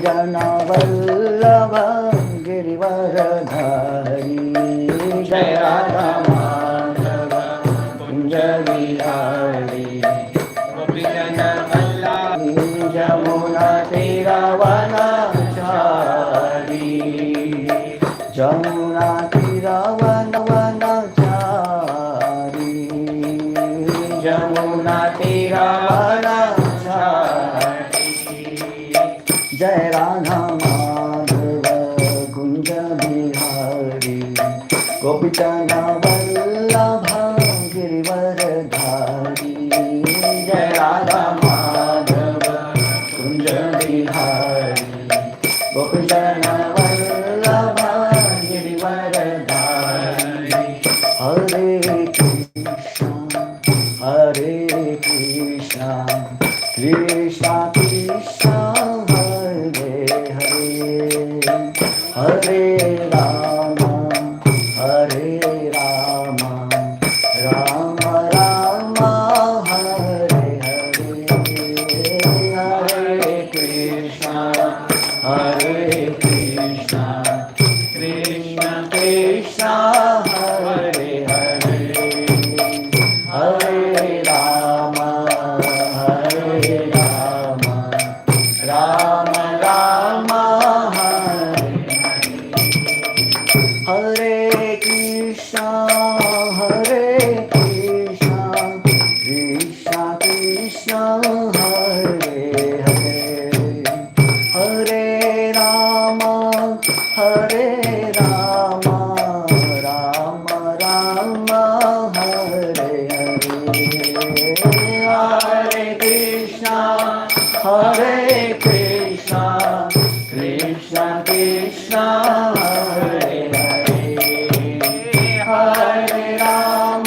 जना वल्लभ गिरिवरधारी जय राधा माधव कुंज बिहारी जमुना तीरवनचारी जमुना तीरवनचारी जमुना तीरवनचारी जय राधा माधव कुंज बिहारी गोपीचंद वल्लभ गिरिवरधारी जय राधा माधव कुंज बिहारी गोपीचंद वल्लभ गिरिवरधारी हरे कृष्णा कृष्णा कृष्णा हरे राम राम राम हरे हरे कृष्णा कृष्ण कृष्ण हरे हरे हरे राम राम राम हरे कृष्णा कृष्ण कृष्ण हरे हरे हरे राम राम राम हरे हरे हरे कृष्णा कृष्ण कृष्ण हरे हरे राम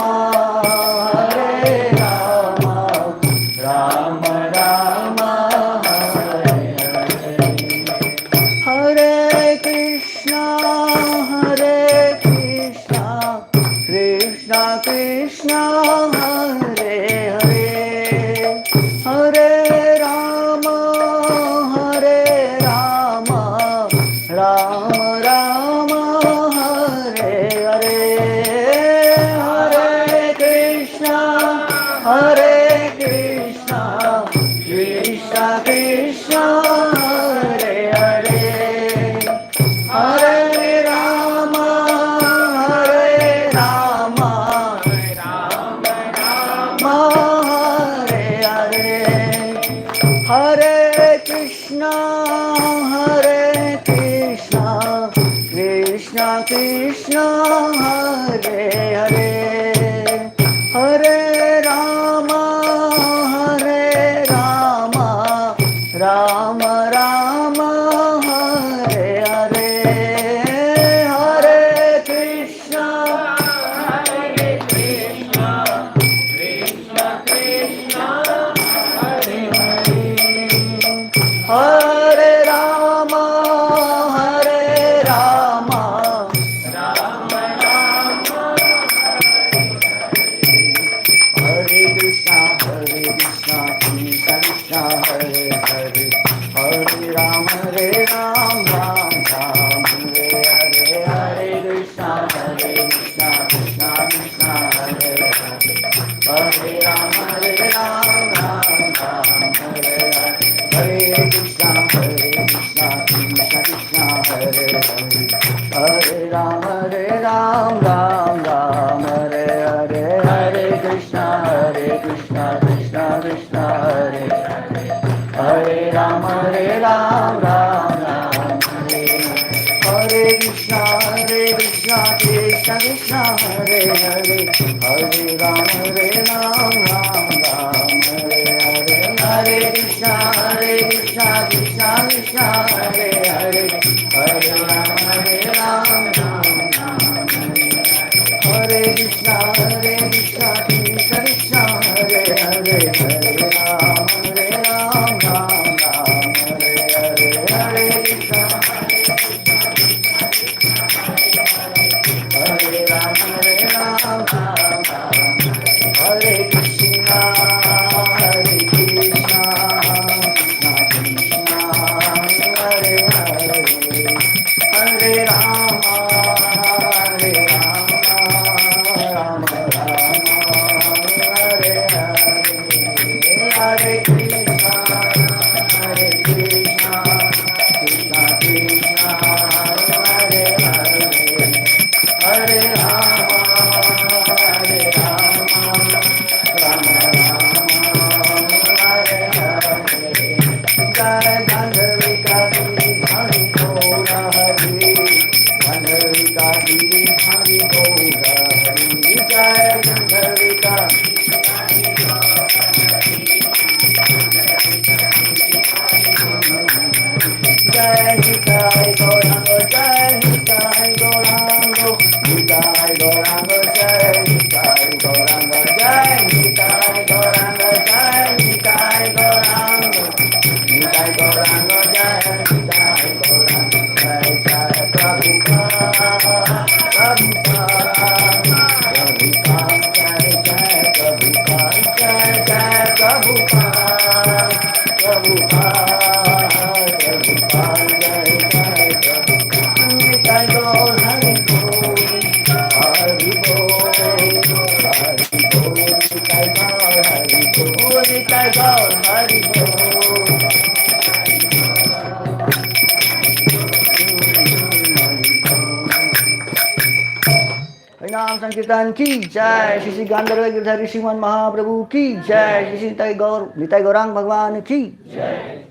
राम राम हरे हरे हरे कृष्णा कृष्ण कृष्ण हरे हरे हरे राम राम राम हरे हरे हरे कृष्णा कृष्ण कृष्ण हरे हरे हरे राम राम हरे हरे हरे कृष्णा कृष्ण कृष्ण हरे हरे हरे राम राम राम हरे हरे हरे कृष्णा कृष्ण कृष्ण हरे हरे हरे राम हरे कृष्णा कृष्ण कृष्ण हरे हरे हरे राम राम राम हरे हरे हरे कृष्णा कृष्ण कृष्ण हरे हरे हरे राम राम हरे हरे कृष्णा कृष्ण कृष्ण हरे हरे हरे राम राम हरे हरे हरे कृष्णा कृष्ण कृष्ण हरे हरे हरे राम राम हरे हरे कृष्णा कृष्ण कृष्ण हरे हरे हरे राम राम हरे हरे हरे कृष्णा कृष्ण कृष्ण हरे हरे हरे राम हरे कृष्णा कृष्ण कृष्ण हरे हरे हरे राम हरे हरे हरे कृष्णा हरे राम हरे कृष्णा कृष्ण कृष्ण हरे Hare Krishna, Hare Krishna, Krishna Krishna, Hare Hare, Hare Rama, Hare Rama, Rama Rama, Hare Hare. Jai Gandharvika Hari Gaura Hari, Gandharvika Hari Gaura Hari, Jai Gandharvika. Jai Nitai Gauranga, Jai Nitai Gauranga, Nitai Gauranga, Jai Nitai Gauranga, Jai Nitai Gauranga, Jai Nitai Gauranga, Nitai Gauranga, Jai Nitai Gauranga, Jai Jai Prabhupada, Prabhupada, Prabhupada, Jai Jai Prabhupada, Jai Jai Prabhupada, Prabhupada. नाम संकीर्तन की जय, श्री श्री गांधर्व गिरधारी श्रीमान महाप्रभु की जय, श्री श्री निताई गौरांग भगवान की जय.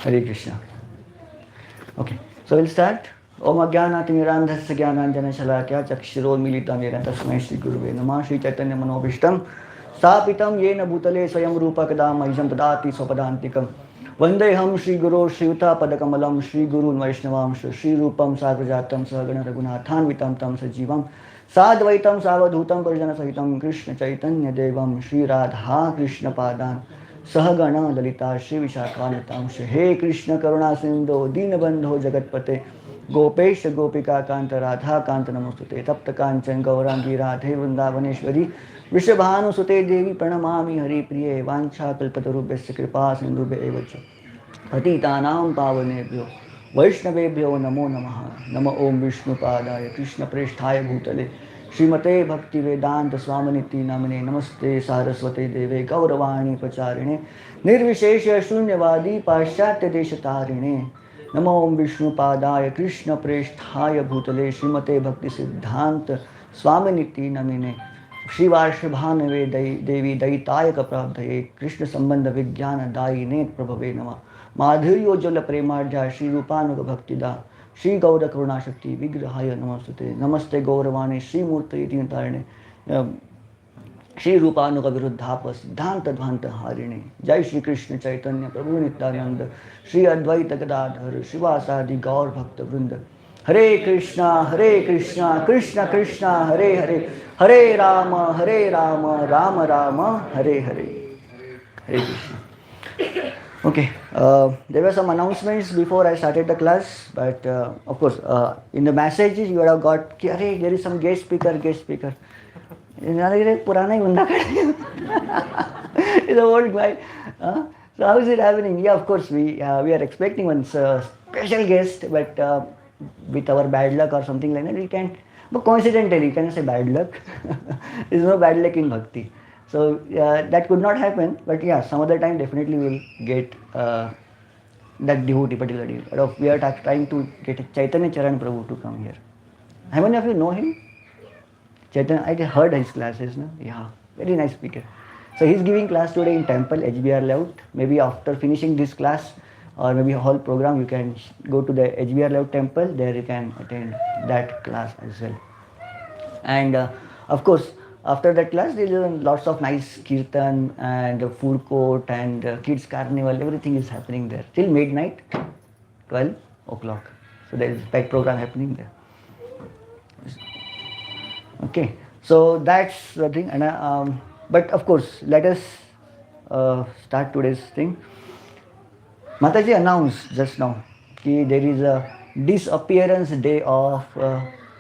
Hare Krishna. Okay, so we'll start. Om Ajnanaatimirandhasya Jnananjana Shalakya Chakshuromilitam Yena Tasmai Shri Guruve Namah. Shri Chaitanya Manobishtam Sthapitam Yena Bhutale Swayam Rupa Kadam Mahijam Tadati Swapadantikam Vandeham Shri Guru Shri Yuta Padakamalam Shri Gurun Vaishnavam Shri Rupam Sagrajatam Sahagana Raghunathan Vitam Tam Sajivam Sadvaitam Savadhutam Parjana Sahitam Krishna Chaitanya Devam Shri Radha Krishna Padan Sahagana Lalita Shri Vishakanatam He Krishna Karuna Sindhu Dinabandho Jagatpate Gopesh Gopika Kanta Radha Kanta Namostute Tapta Kanchan Gaurangi Radhe Vrindavaneshwari Vrishabhanu Sute Devi Pranamami Hari Priye Vancha Kalpatarubhyasya Kripa Sindhubhya Evacha Patitanam Pavanebhyo Vaishnavebhyo Namo Namaha Nama Om Vishnu Padaya Krishna Presthaya Bhutale Srimate Bhakti Vedanta Swaminiti Namine Namaste Saraswate Deve Gauravani Pacharine Nirvishesha Shunyavadi Paschatya Deshatarine Namo Om Vishnu Padaya Krishna Presthaya Bhutale Srimate Bhakti Siddhanta Swaminiti Namine Shri Varshabhanave Devi Daitaya Kaprabdhaye Krishna Sambandha Vijnana Daine Prabhave Nama Madhuryo Jala Premarja Shri Rupanuga Bhaktida Shri Gaura Karuna Shakti Vigrahaya Namastate Namaste Gauravani Shri Murti Tintarine Shri Rupanuga Viruddhapa Siddhanta Dvanta Harine Jai Shri Krishna Chaitanya Prabhu Nityananda Shri Advaita Gadadhar Shivasadi Gaur Bhakta Vrinda Hare Krishna Krishna Krishna Hare Hare Hare Rama Rama Rama Hare Hare Hare Krishna. Okay, there were some announcements before I started the class, but of course, in the messages you would have got, "Arey, there is some guest speaker. Purana banda He's an old guy. So how is it happening? Yeah, of course, we are expecting one special guest, but with our bad luck or something like that, we can't. But coincidentally, you can say bad luck. There is no bad luck in bhakti. So that could not happen, but yeah, some other time definitely we'll get that devotee particularly. We are trying to get Chaitanya Charan Prabhu to come here. How many of you know him? Chaitanya, I heard his classes, no? Yeah, very nice speaker. So he's giving class today in temple, HBR layout. Maybe after finishing this class or maybe a whole program, you can go to the HBR layout temple. There you can attend that class as well. And of course, after that class, there is lots of nice kirtan and food court and kids carnival. Everything is happening there till midnight, 12 o'clock. So there is a packed program happening there. Okay, so that's the thing. And but of course, let us start today's thing. Mataji announced just now that there is a disappearance day of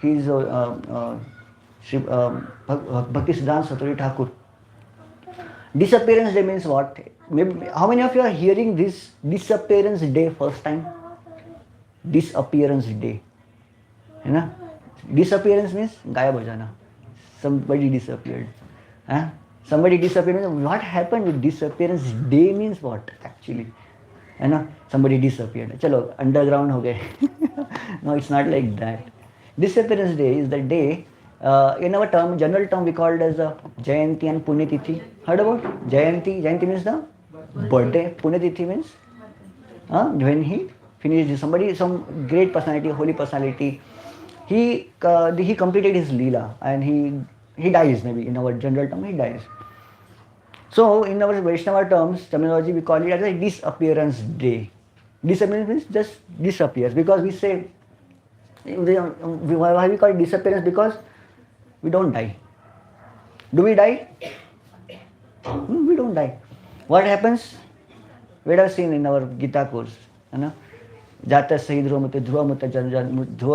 his Bhaktisiddhanta Saraswati Thakur. Disappearance day means what? Maybe, how many of you are hearing this disappearance day first time? Disappearance day. You know? Disappearance means gayab ho jana. somebody disappeared. Huh? Somebody disappeared. What happened with disappearance day means what actually? है ना, somebody disappeared. चलो underground हो गए. No, it's not like that. Disappearance day is the day. In our term, general term, we call it as a Jayanti and Punyatithi. Heard about Jayanti? Jayanti means the birthday. Punyatithi means when he finished somebody, some great personality, holy personality. He completed his leela and he dies. Maybe in our general term, he dies. So in our Vaishnava terms, terminology, we call it as a disappearance day. Disappearance means just disappears, because we say, why we call it disappearance? Because we don't die. Do we die? We don't die. What happens? We have seen in our Gita course, Jata Sahid Dhruva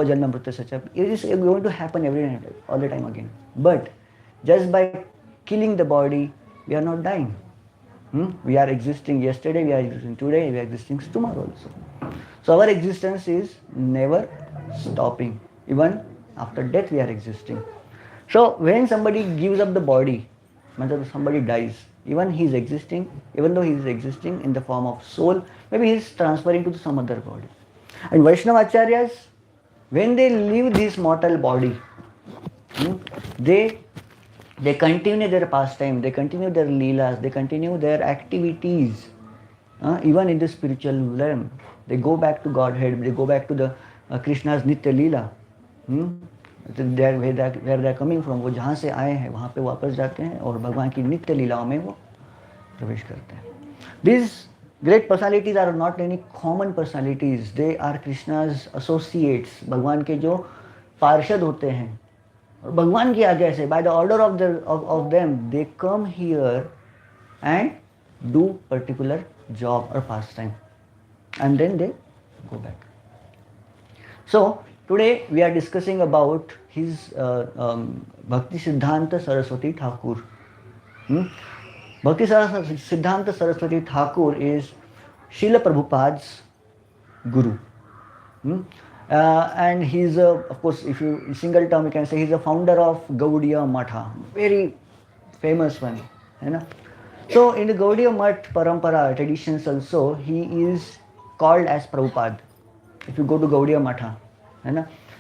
Janma Mrutya Sacha. It is going to happen every night, all the time again. But just by killing the body, we are not dying. We are existing yesterday, we are existing today, we are existing tomorrow also. So our existence is never stopping. Even after death we are existing. So when somebody gives up the body, when somebody dies, even he is existing, even though he is existing in the form of soul, maybe he is transferring to some other body. And Vaishnava Acharyas, when they leave this mortal body, they continue their pastime, they continue their leelas, they continue their activities, even in the spiritual realm. They go back to Godhead, they go back to the Krishna's Nitya Leela. Where they are coming from, वो जहाँ से आए हैं वहाँ पे वापस जाते हैं और भगवान की नित्य लीलाओं में वो प्रवेश करते हैं. These great personalities are not any common personalities. They are Krishna's associates. भगवान के जो पार्षद होते हैं, और भगवान की आज्ञा से, by the order of them, they come here and do particular job or pastime, and then they go back. So today we are discussing about his Bhakti Siddhanta Saraswati Thakur. Bhakti Siddhanta Saraswati Thakur is Srila Prabhupada's guru. And he's of course, if you single term you can say he's a founder of Gaudiya Matha, very famous one. So in the Gaudiya Math Parampara traditions also, he is called as Prabhupada. If you go to Gaudiya Matha,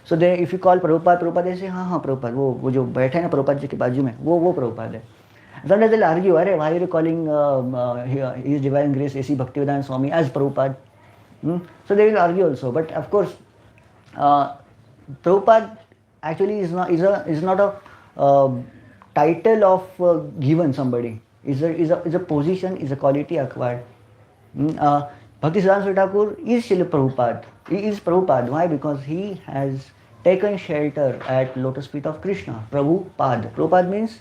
so they, if you call Prabhupada, they say हाँ Prabhupada, वो जो बैठे हैं ना Prabhupada जी के बाजू में, वो Prabhupada है. Sometimes they'll argue, अरे why are you calling His Divine Grace A.C. Bhaktivedanta Swami as Prabhupada? So they will argue also. But of course, Prabhupada actually is not a title of given somebody. Is a position, is a quality acquired. Bhakti Siddhanta Thakur is Srila Prabhupada. He is Prabhupada. Why? Because he has taken shelter at lotus feet of Krishna. Prabhupada. Prabhupada means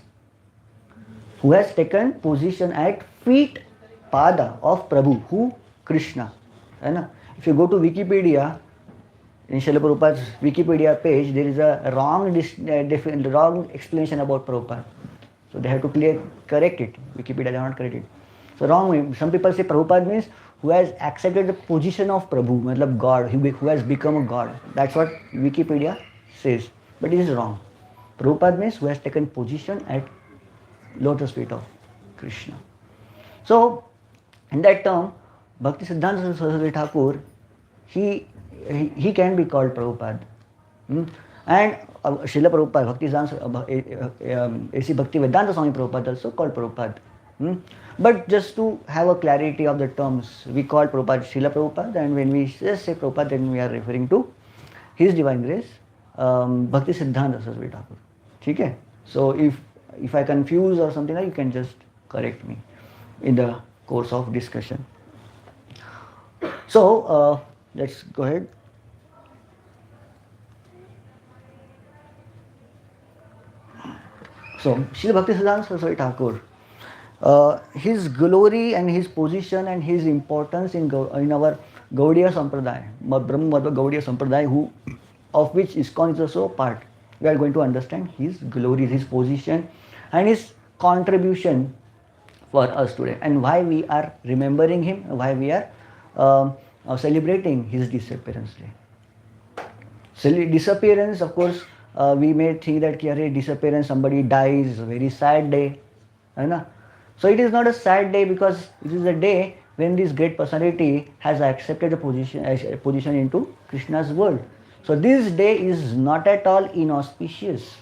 who has taken position at feet, pada of Prabhu. Who? Krishna. If you go to Wikipedia, in Srila Prabhupada's Wikipedia page, there is a wrong explanation about Prabhupada. So they have to correct it. Wikipedia does not correct it. So wrong. Some people say Prabhupada means who has accepted the position of Prabhu, matlab God, who has become a God. That's what Wikipedia says. But it is wrong. Prabhupada means who has taken position at lotus feet of Krishna. So in that term, Bhakti Siddhanta Saraswati Thakur, he can be called Prabhupada. And Srila Prabhupada, Bhakti Siddhanta A.C. Bhaktivedanta Swami Prabhupada also called Prabhupada. But just to have a clarity of the terms, we call Prabhupada Srila Prabhupada, and when we just say Prabhupada, then we are referring to His Divine Grace, Bhakti Siddhanta Saraswati Thakur. Okay? So if I confuse or something like, you can just correct me in the course of discussion. So let's go ahead. So Srila Bhakti Siddhanta Saraswati Thakur, his glory and his position and his importance in our Gaudiya Sampradaya, Brahma Madhva Gaudiya Sampradaya, of which ISKCON is also a part. We are going to understand his glory, his position and his contribution for us today, and why we are remembering him, why we are celebrating his disappearance day. So disappearance, of course, we may think that कि disappearance, somebody dies, very sad day, है ना? So it is not a sad day because it is a day when this great personality has accepted a position into Krishna's world. So this day is not at all inauspicious.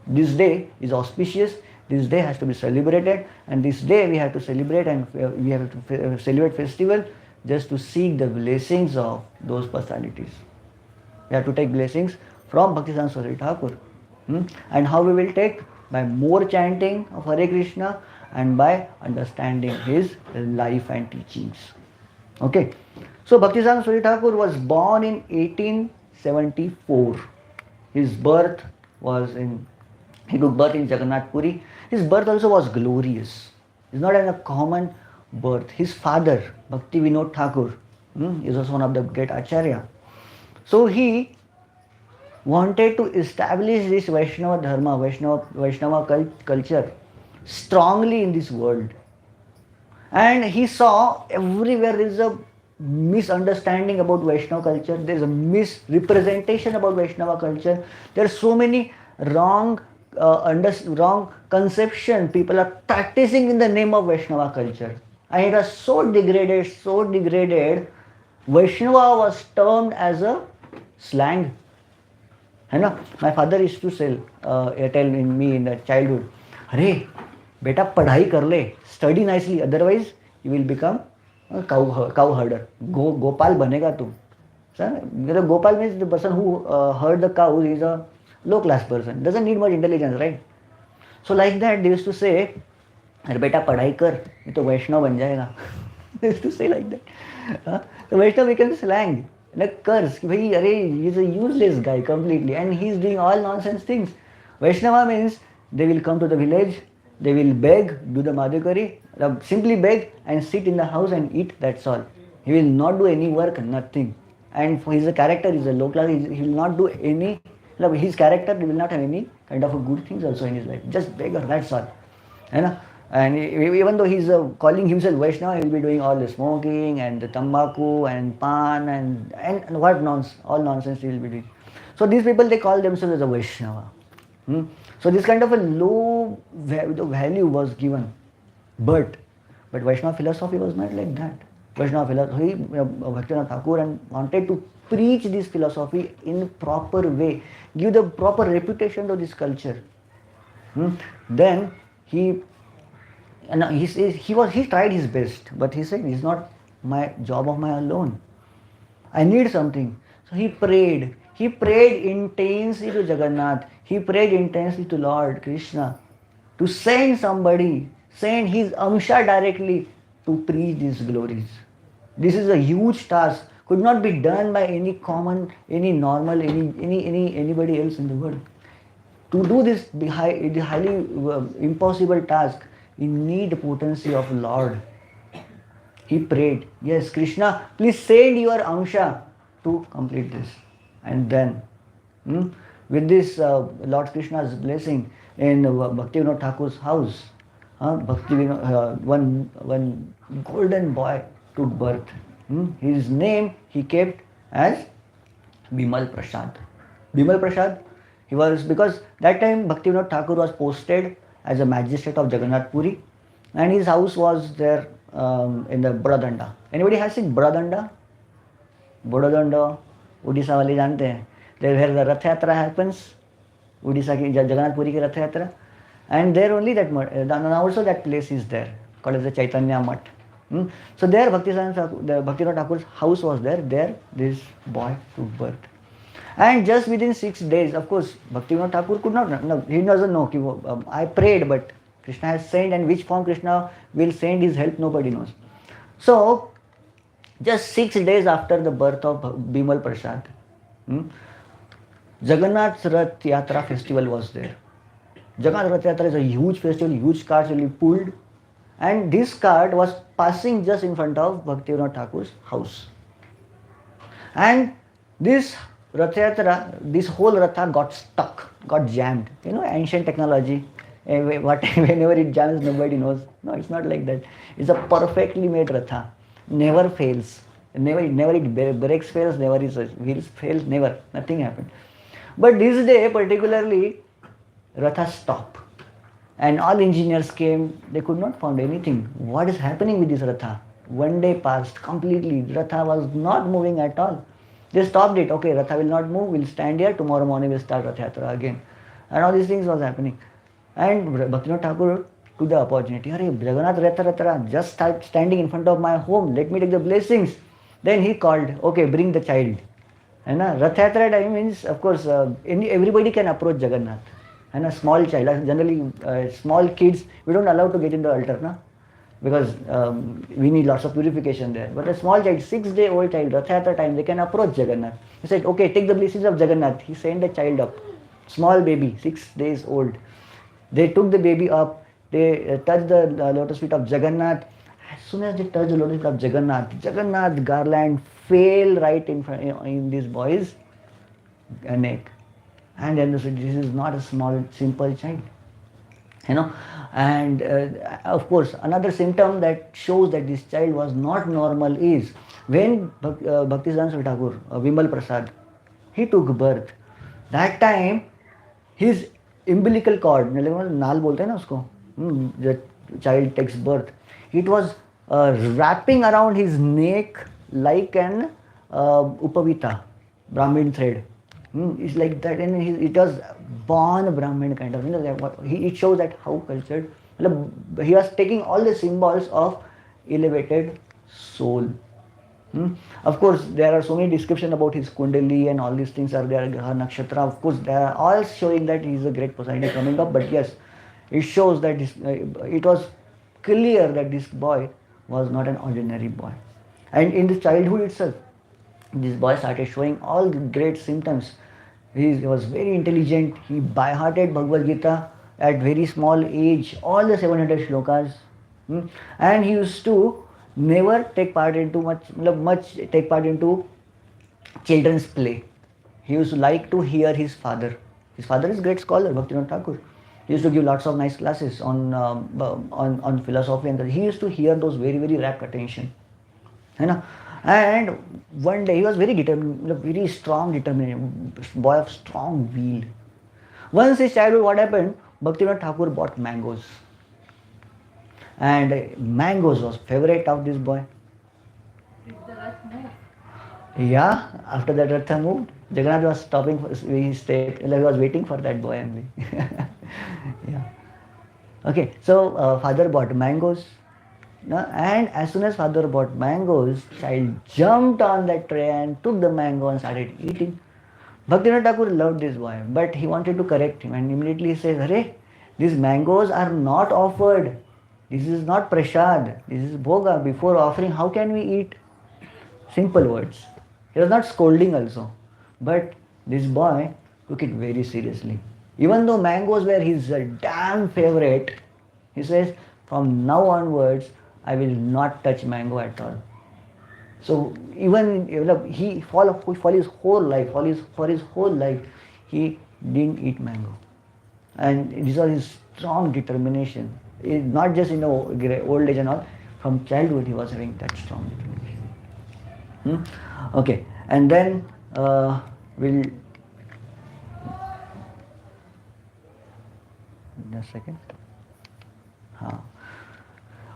This day is auspicious. This day has to be celebrated, and this day we have to celebrate, and we have to celebrate festival just to seek the blessings of those personalities. We have to take blessings from Bhaktisiddhanta Saraswati Thakur. And how we will take? By more chanting of Hare Krishna and by understanding his life and teachings. Okay. So Bhaktisiddhanta Saraswati Thakur was born in 1874. His birth was he took birth in Jagannath Puri. His birth also was glorious. It's not a common birth. His father, Bhakti Vinod Thakur, is also one of the great Acharya. So he wanted to establish this Vaishnava Dharma, Vaishnava culture strongly in this world. And he saw everywhere there is a misunderstanding about Vaishnava culture, there is a misrepresentation about Vaishnava culture, there are so many wrong conception people are practicing in the name of Vaishnava culture. And it was so degraded, Vaishnava was termed as a slang. है ना? My father used to tell in me in the childhood, अरे बेटा पढ़ाई कर ले, study nicely, otherwise you will become a cow herder. Gopal बनेगा तुम. Gopal means the person who herd the cows is a low class person, doesn't need much intelligence, right? So like that they used to say, अरे बेटा पढ़ाई कर, ये तो वैष्णव बन जाएगा. They used to say like that. So Vaishnava becomes slang. A curse, he's a useless guy completely and he's doing all nonsense things. Vaishnava means they will come to the village, they will beg, do the madhukari, simply beg and sit in the house and eat, that's all. He will not do any work, nothing. And for his character is a low class, he will not do any, his character will not have any kind of a good things also in his life. Just beggar, that's all. And even though he's calling himself Vaishnava, he will be doing all the smoking and the tambaku and pan and what all nonsense he will be doing. So these people, they call themselves as a Vaishnava. So this kind of a low value was given. But Vaishnava philosophy was not like that. Vaishnava philosophy, Bhaktivinoda Thakur and wanted to preach this philosophy in proper way, give the proper reputation to this culture. Then he tried his best, but he said, it's not my job of my alone. I need something. So he prayed. He prayed intensely to Jagannath. He prayed intensely to Lord Krishna to send somebody, send his Amsha directly to preach these glories. This is a huge task. Could not be done by any common, any normal, anybody else in the world. To do this, the highly impossible task, you need potency of Lord. He prayed, yes, Krishna, please send your Amsha to complete this. And then, with this Lord Krishna's blessing in Bhaktivinoda Thakur's house, one golden boy took birth. His name he kept as Bimal Prasad. Bimal Prasad, he was, because that time Bhaktivinoda Thakur was posted as a magistrate of Jagannath Puri and his house was there in the Bodadanda. Anybody has seen Bodadanda? Bodadanda, Odisha wale jante hain. There where the Rath Yatra happens, Odisha ki Jagannath Puri ki Rath Yatra, and there only that now also that place is there called as the Chaitanya Mutt. So there Bhaktivinoda Thakur's house was there. There this boy took birth. And just within 6 days, of course, Bhaktivinoda Thakur could not, no, he doesn't know. I prayed, but Krishna has sent, and which form Krishna will send his help, nobody knows. So, just 6 days after the birth of Bimal Prasad, Jagannath Rath Yatra festival was there. Jagannath Rath Yatra is a huge festival, huge carts will be pulled, and this cart was passing just in front of Bhaktivinoda Thakur's house. And this Rath Yatra, this whole Ratha got stuck, got jammed. Ancient technology, whenever it jams, nobody knows. No, it's not like that. It's a perfectly made Ratha. Never fails. Never it breaks, fails, never is wheels fails, never. Nothing happened. But this day particularly, Ratha stopped. And all engineers came, they could not find anything. What is happening with this Ratha? One day passed completely. Ratha was not moving at all. They stopped it. Okay, Ratha will not move, we'll stand here, tomorrow morning we'll start Rath Yatra again. And all these things was happening. And Bhaktivinoda Thakur took the opportunity. Hare, Jagannath Ratha Ratha, just start standing in front of my home, let me take the blessings. Then he called, okay, bring the child. And Rath Yatra time means, of course, everybody can approach Jagannath. And a small child, generally small kids, we don't allow to get in the altar, na? Because we need lots of purification there. But a small child, 6-day-old child, Rath Yatra time, they can approach Jagannath. He said, okay, take the blessings of Jagannath. He sent the child up, small baby, 6 days old. They took the baby up, they touched the lotus feet of Jagannath. As soon as they touched the lotus feet of Jagannath, Jagannath garland fell right in front in this boy's neck. And then they said, this is not a small, simple child. And of course, another symptom that shows that this child was not normal is when Bhaktisiddhanta Swami Thakur, Vimal Prasad, he took birth. That time, his umbilical cord, naal bolte hai na usko, the child takes birth, it was wrapping around his neck like an upavita, Brahmin thread. It's like that, and it was born Brahmin kind of. It shows that how cultured. He was taking all the symbols of elevated soul. Of course, there are so many descriptions about his Kundali and all these things are there. Graha Nakshatra. Of course, they are all showing that he is a great personality coming up. But yes, it shows that it was clear that this boy was not an ordinary boy. And in the childhood itself, this boy started showing all the great symptoms. He was very intelligent. He by-hearted Bhagavad Gita at very small age, all the 700 shlokas. And he used to never take part into much take part into children's play. He used to like to hear his father. His father is a great scholar, Bhaktivinoda Thakur. He used to give lots of nice classes on philosophy, and he used to hear those very, very rapt attention. And one day he was very determined, very strong determination, boy of strong will. Once his childhood, what happened? Bhaktivinoda Thakur bought mangoes. And mangoes was favorite of this boy. Did the Rath move? Yeah, after that Ratha moved, Jagannath was stopping, he was waiting for that boy only. Yeah. Okay, so father bought mangoes. And as soon as father bought mangoes, child jumped on that tray and took the mango and started eating. Bhaktivinoda Thakur loved this boy, but he wanted to correct him, and immediately he says, Hare, these mangoes are not offered. This is not prasad. This is bhoga. Before offering, how can we eat? Simple words. He was not scolding also. But this boy took it very seriously. Even though mangoes were his damn favorite, he says, from now onwards, I will not touch mango at all. So even he for his whole life, he didn't eat mango. And this was his strong determination. Not just in old age and all, from childhood he was having that strong determination. Okay, and then we'll just a second.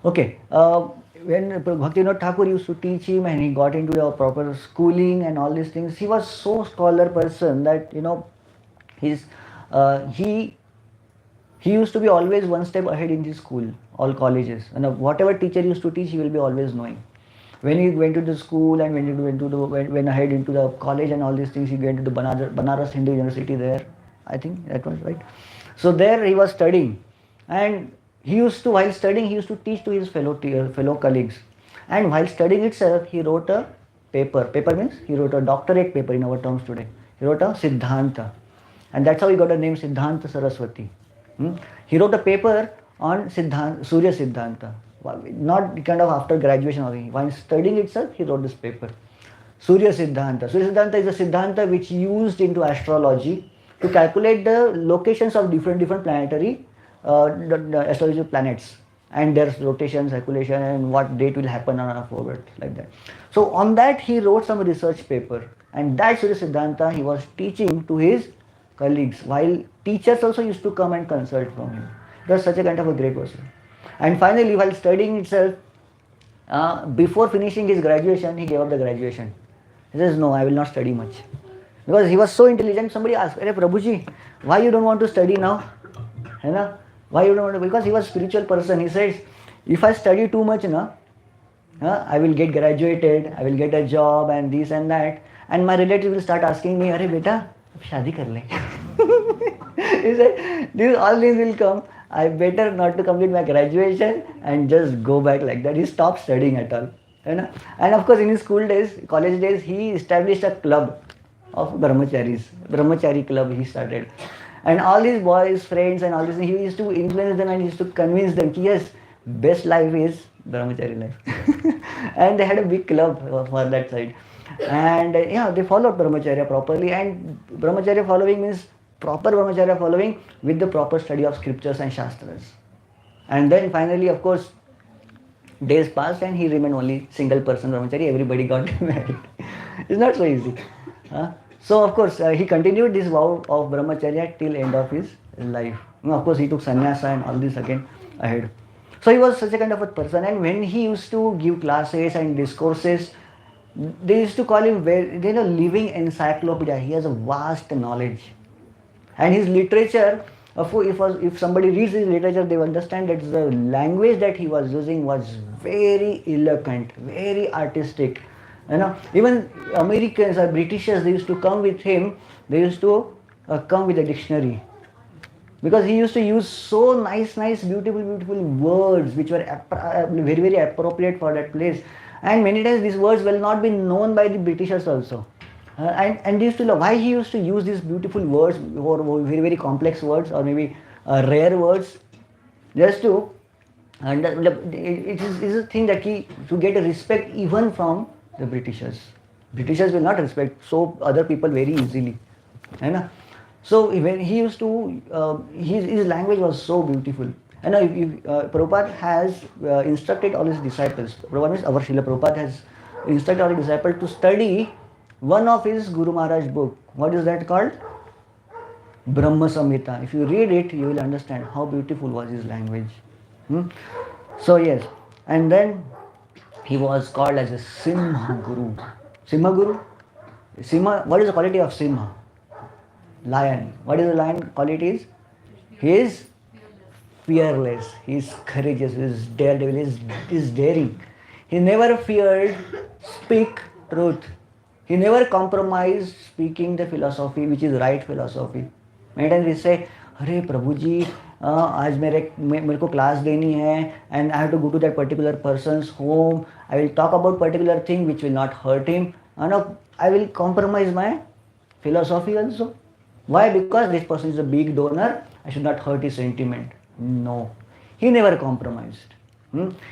Okay, when Bhaktivinoda Thakur used to teach him and he got into the proper schooling and all these things, he was so scholar person that he used to be always one step ahead in his school, all colleges, and whatever teacher used to teach, he will be always knowing. When he went to the school and when he went ahead into the college and all these things, he went to the Banaras Hindu University there. I think that was right. So there he was studying, and while studying, he used to teach to his fellow colleagues. And while studying itself, he wrote a paper. Paper means he wrote a doctorate paper in our terms today. He wrote a Siddhanta, and that's how he got the name Siddhanta Saraswati. He wrote a paper on Surya Siddhanta. Not kind of after graduation or anything. While studying itself, he wrote this paper. Surya Siddhanta. Surya Siddhanta is a Siddhanta which used into astrology to calculate the locations of different planetary astrological planets and their rotation, circulation, and what date will happen on our orbit, like that. So on that he wrote some research paper, and that Surya Siddhanta he was teaching to his colleagues, while teachers also used to come and consult from him. He was such a kind of a great person. And finally, while studying itself, before finishing his graduation, he gave up the graduation. He says, no, I will not study much. Because he was so intelligent, somebody asked, Arey Prabhuji, why you don't want to study now? You know? Why you don't want to? Because he was a spiritual person. He says, if I study too much, I will get graduated, I will get a job and this and that. And my relatives will start asking me, Arey beta, शादी कर ले. He said, all these will come. I better not to complete my graduation and just go back like that. He stopped studying at all. And of course, in his school days, college days, he established a club of brahmacharis. Brahmachari club he started. And all these boys, friends and all this, he used to influence them and he used to convince them, yes, best life is brahmachari life. And they had a big club for that side. And they followed brahmacharya properly. And brahmacharya following means proper brahmacharya following with the proper study of scriptures and shastras. And then finally, of course, days passed and he remained only single person brahmachari. Everybody got married. It's not so easy. So of course, he continued this vow of brahmacharya till end of his life. Of course, he took sannyasa and all this again ahead. So he was such a kind of a person. And when he used to give classes and discourses, they used to call him living encyclopedia. He has a vast knowledge. And his literature, if somebody reads his literature, they will understand that the language that he was using was very eloquent, very artistic. Even Americans or Britishers, they used to come with him, they used to come with a dictionary. Because he used to use so nice, beautiful words which were very, very appropriate for that place. And many times these words will not be known by the Britishers also. And they used to love why he used to use these beautiful words or very, very complex words or maybe rare words, just to, and it is a thing that to get a respect even from the Britishers. Britishers will not respect so other people very easily. So when he used to, his language was so beautiful. And Prabhupada has instructed all his disciples. Prabhupada means our Srila Prabhupada has instructed all his disciples to study one of his Guru Maharaj book. What is that called? Brahma Samhita. If you read it, you will understand how beautiful was his language. So yes, and then he was called as a Simha Guru. Simha Guru? Simha, what is the quality of Simha? Lion. What is the lion quality? He is fearless, he is courageous, he is daredevil, he is daring. He never feared speak truth. He never compromised speaking the philosophy which is right philosophy. Many times we say, अरे प्रभु जी आज मेरे को class देनी है and I have to go to that particular person's home. I will talk about particular thing which will not hurt him. I will compromise my philosophy also. Why? Because this person is a big donor. I should not hurt his sentiment. No, he never compromised.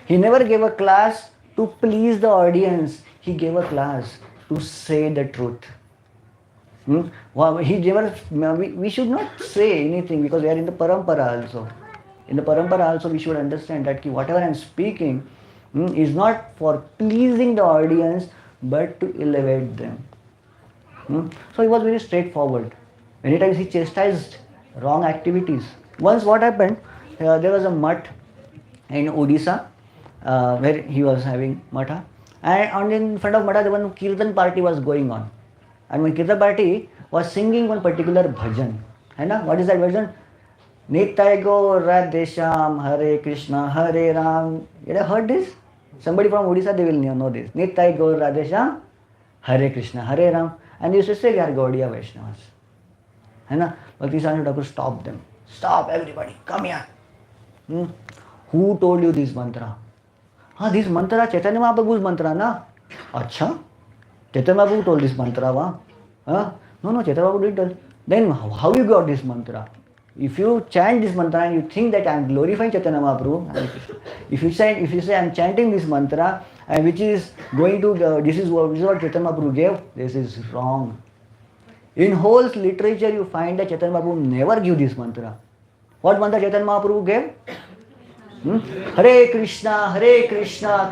He never gave a class to please the audience. He gave a class to say the truth. We should not say anything because we are in the parampara also. In the parampara also we should understand that whatever I am speaking is not for pleasing the audience but to elevate them. So he was very straightforward. Many times he chastised wrong activities. Once what happened, there was a mutt in Odisha where he was having matha, and in front of matha one kirtan party was going on, and when kirtan party was singing one particular bhajan. What is that bhajan? Nitai Gaur Radhe Shyam Hare Krishna Hare Ram. You have heard this? Somebody from Odisha, they will know this. Nitai Gaur Radhe Shyam Hare Krishna Hare Ram. And they used to say they are Gaudiya Vaishnavas. Bhakti-Siddhanta Thakur stopped them. Stop everybody, come here. Who told you this mantra? This mantra, Chaitanya Mahaprabhu's mantra, na? Acha? Chaitanya Mahaprabhu told this mantra, No, Chaitanya Mahaprabhu didn't tell. Then how you got this mantra? If you chant this mantra and you think that I am glorifying Chaitanya Mahaprabhu, if you say I am chanting this mantra and which is going to, this is what Chaitanya Mahaprabhu gave, this is wrong. In whole literature you find that Chaitanya Mahaprabhu never gave this mantra. What mantra Chaitanya Mahaprabhu gave? Hare Krishna, Krishna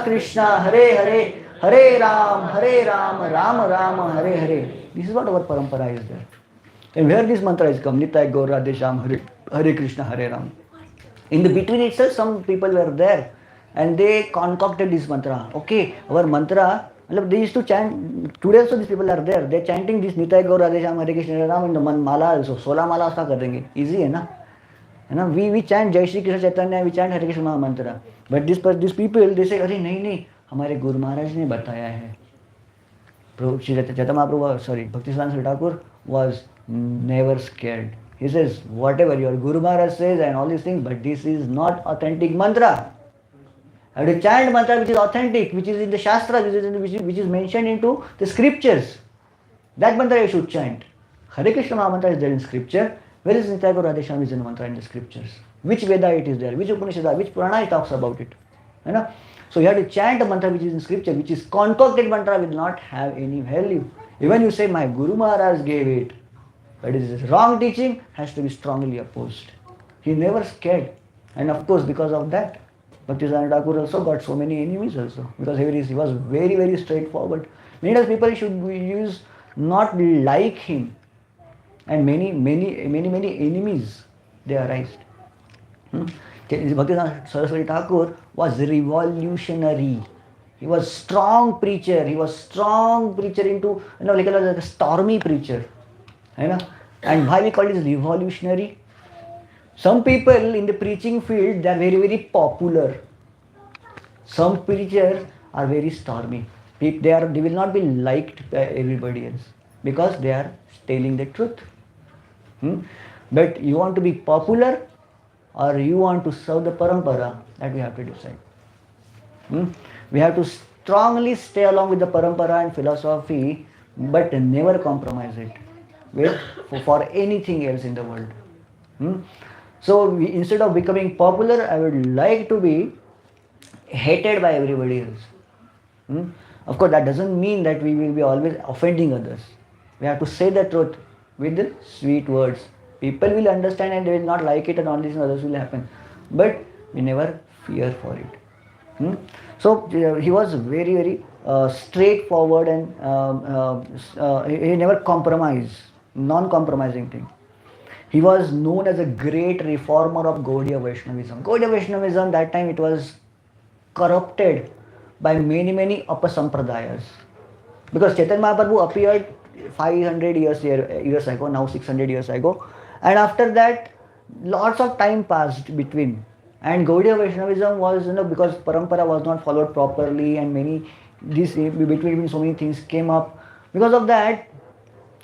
Krishna, Hare Hare, Hare Ram, Ram Ram, Hare Hare. This is what our parampara is there. And where this mantra is come, Nitai Gaur Radhe Shyam, Hare Krishna, Hare Ram. In the between itself, some people were there and they concocted this mantra. Okay, our mantra, they used to chant, today also these people are there, they're chanting this Nitai Gaur Radhe Shyam, Hare Krishna, Hare Ram in the mala also. 16 mala उसका कर देंगे. Easy है ना? है ना? We chant Jai Shri Krishna Chaitanya, we chant Hare Krishna Maha Mantra. But these people, they say, अरे नहीं, हमारे गुरु महाराज ने बताया है. Shri Chaitanya Mahaprabhu, sorry, Bhaktisiddhanta Thakur was never scared. He says, whatever your Guru Maharaj says and all these things, but this is not authentic mantra. I have to chant mantra which is authentic, which is in the Shastra, which is mentioned into the scriptures. That mantra you should chant. Hare Krishna Maha Mantra is there in scripture. Where is Nitai Gaur Radhe Shyam Vijan mantra in the scriptures? Which Veda it is there? Which Upanishad, which Purana it talks about it? You know? So you have to chant a mantra which is in scripture, which is concocted mantra will not have any value. Even you say my Guru Maharaj gave it, but it is wrong teaching, has to be strongly opposed. He never scared. And of course because of that, Bhaktisiddhanta Thakur also got so many enemies also. Because he was very, very straightforward. Many times people should use not like him. And many enemies they arise. Bhaktisiddhanta Saraswati Thakur was revolutionary. He was strong preacher. Into, like a stormy preacher. And why we call it revolutionary? Some people in the preaching field, they are very, very popular. Some preachers are very stormy. They will not be liked by everybody else because they are telling the truth. But you want to be popular or you want to serve the parampara, that we have to decide. We have to strongly stay along with the parampara and philosophy, but never compromise it for anything else in the world. So instead of becoming popular, I would like to be hated by everybody else. Of course, that doesn't mean that we will be always offending others. We have to say the truth with sweet words. People will understand and they will not like it and all this and others will happen. But we never fear for it. So he was very, very straightforward and he never compromised, non-compromising thing. He was known as a great reformer of Gaudiya Vaishnavism. Gaudiya Vaishnavism, that time it was corrupted by many upasampradayas. Because Chaitanya Mahaprabhu appeared 500 years ago, now 600 years ago. And after that, lots of time passed between. And Gaudiya Vaishnavism was, because parampara was not followed properly and between so many things came up. Because of that,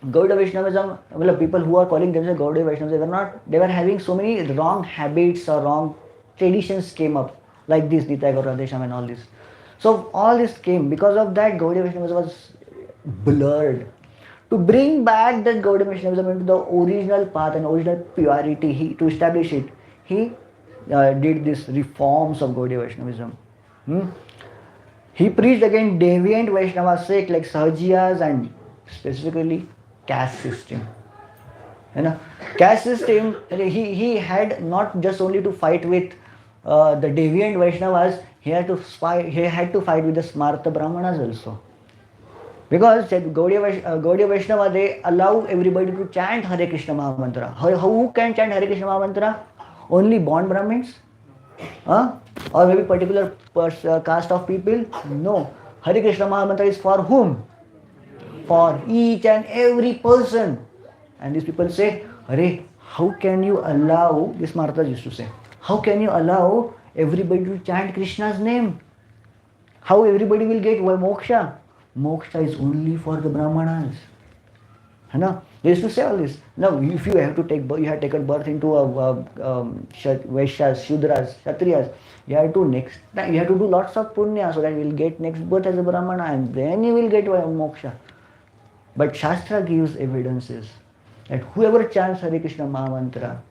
Gaudiya Vaishnavism, people who are calling themselves Gaudiya Vaishnavas, they were having so many wrong habits or wrong traditions came up, like this, Nitai Gaur Radhe Shyam and all this. So all this came, because of that Gaudiya Vaishnavism was blurred. To bring back that Gaudiya Vaishnavism into the original path and original purity, to establish it, he did these reforms of Gaudiya Vaishnavism. He preached against deviant Vaishnava sect like Sahajiyas and specifically caste system. Caste system, he had not just only to fight with the deviant Vaishnavas, he had to fight with the Smarta Brahmanas also. Because Gaudiya Vaishnava, they allow everybody to chant Hare Krishna Maha Mantra. Who can chant Hare Krishna Maha Mantra? Only born Brahmins? Or maybe particular caste of people? No. Hare Krishna Maha Mantra is for whom? For each and every person. And these people say, Hare, how can you allow, this Martha used to say, how can you allow everybody to chant Krishna's name? How everybody will get moksha? Moksha is only for the Brahmanas. They used to say all this. Now, if you have taken birth into a Vaishyas, Shudras, Kshatriyas, you have to do lots of punya so that you will get next birth as a Brahmana and then you will get moksha. But Shastra gives evidences that whoever chants Hare Krishna Maha Mantra,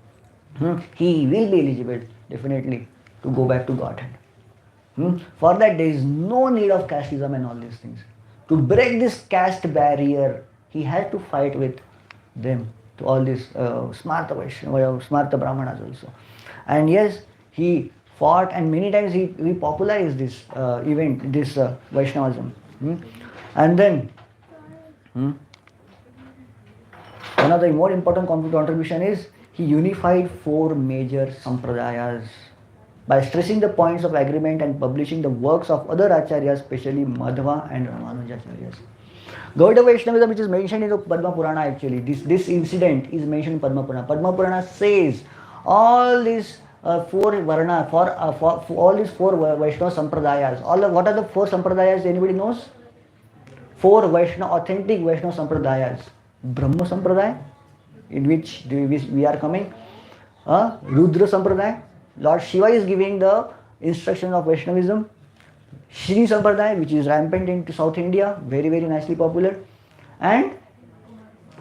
he will be eligible definitely to go back to Godhead. For that there is no need of casteism and all these things. To break this caste barrier, he had to fight with them, to all these Smarta Brahmanas also. And yes, he fought and many times he popularized this event, this Vaishnavism. And then, One of the more important contribution is he unified 4 major sampradayas by stressing the points of agreement and publishing the works of other acharyas, especially Madhva and Ramanujacharyas. Gaudiya Vaishnavism, which is mentioned in the Padma Purana, actually, this incident is mentioned in Padma Purana. Padma Purana says all these four varna, for all these 4 Vaishnava sampradayas. What are the 4 sampradayas? Anybody knows? 4 Vaishnava, authentic Vaishnava sampradayas. Brahma Sampradaya, in which we are coming. Rudra Sampradaya, Lord Shiva is giving the instruction of Vaishnavism. Shri Sampradaya, which is rampant into South India, very, very nicely popular. And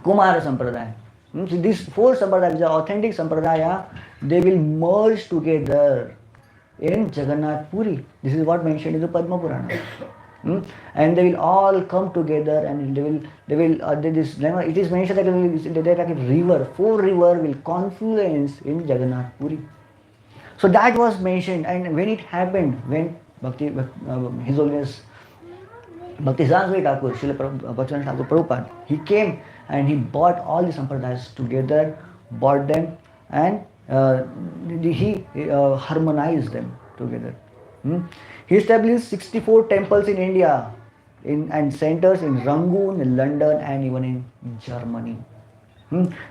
Kumara Sampradaya. So these 4 Sampradayas, which are authentic Sampradaya, they will merge together in Jagannath Puri. This is what mentioned in the Padma Purana. And they will all come together, and it is mentioned that they are like a river, 4 rivers will confluence in Jagannath Puri. So that was mentioned, and when it happened, when His Holiness Bhaktisiddhanta Thakur, Srila Bhaktivinoda Thakur Prabhupada, he came and he brought all the sampradayas together, brought them, and he harmonized them together. He established 64 temples in India and centers in Rangoon, in London, and even in Germany.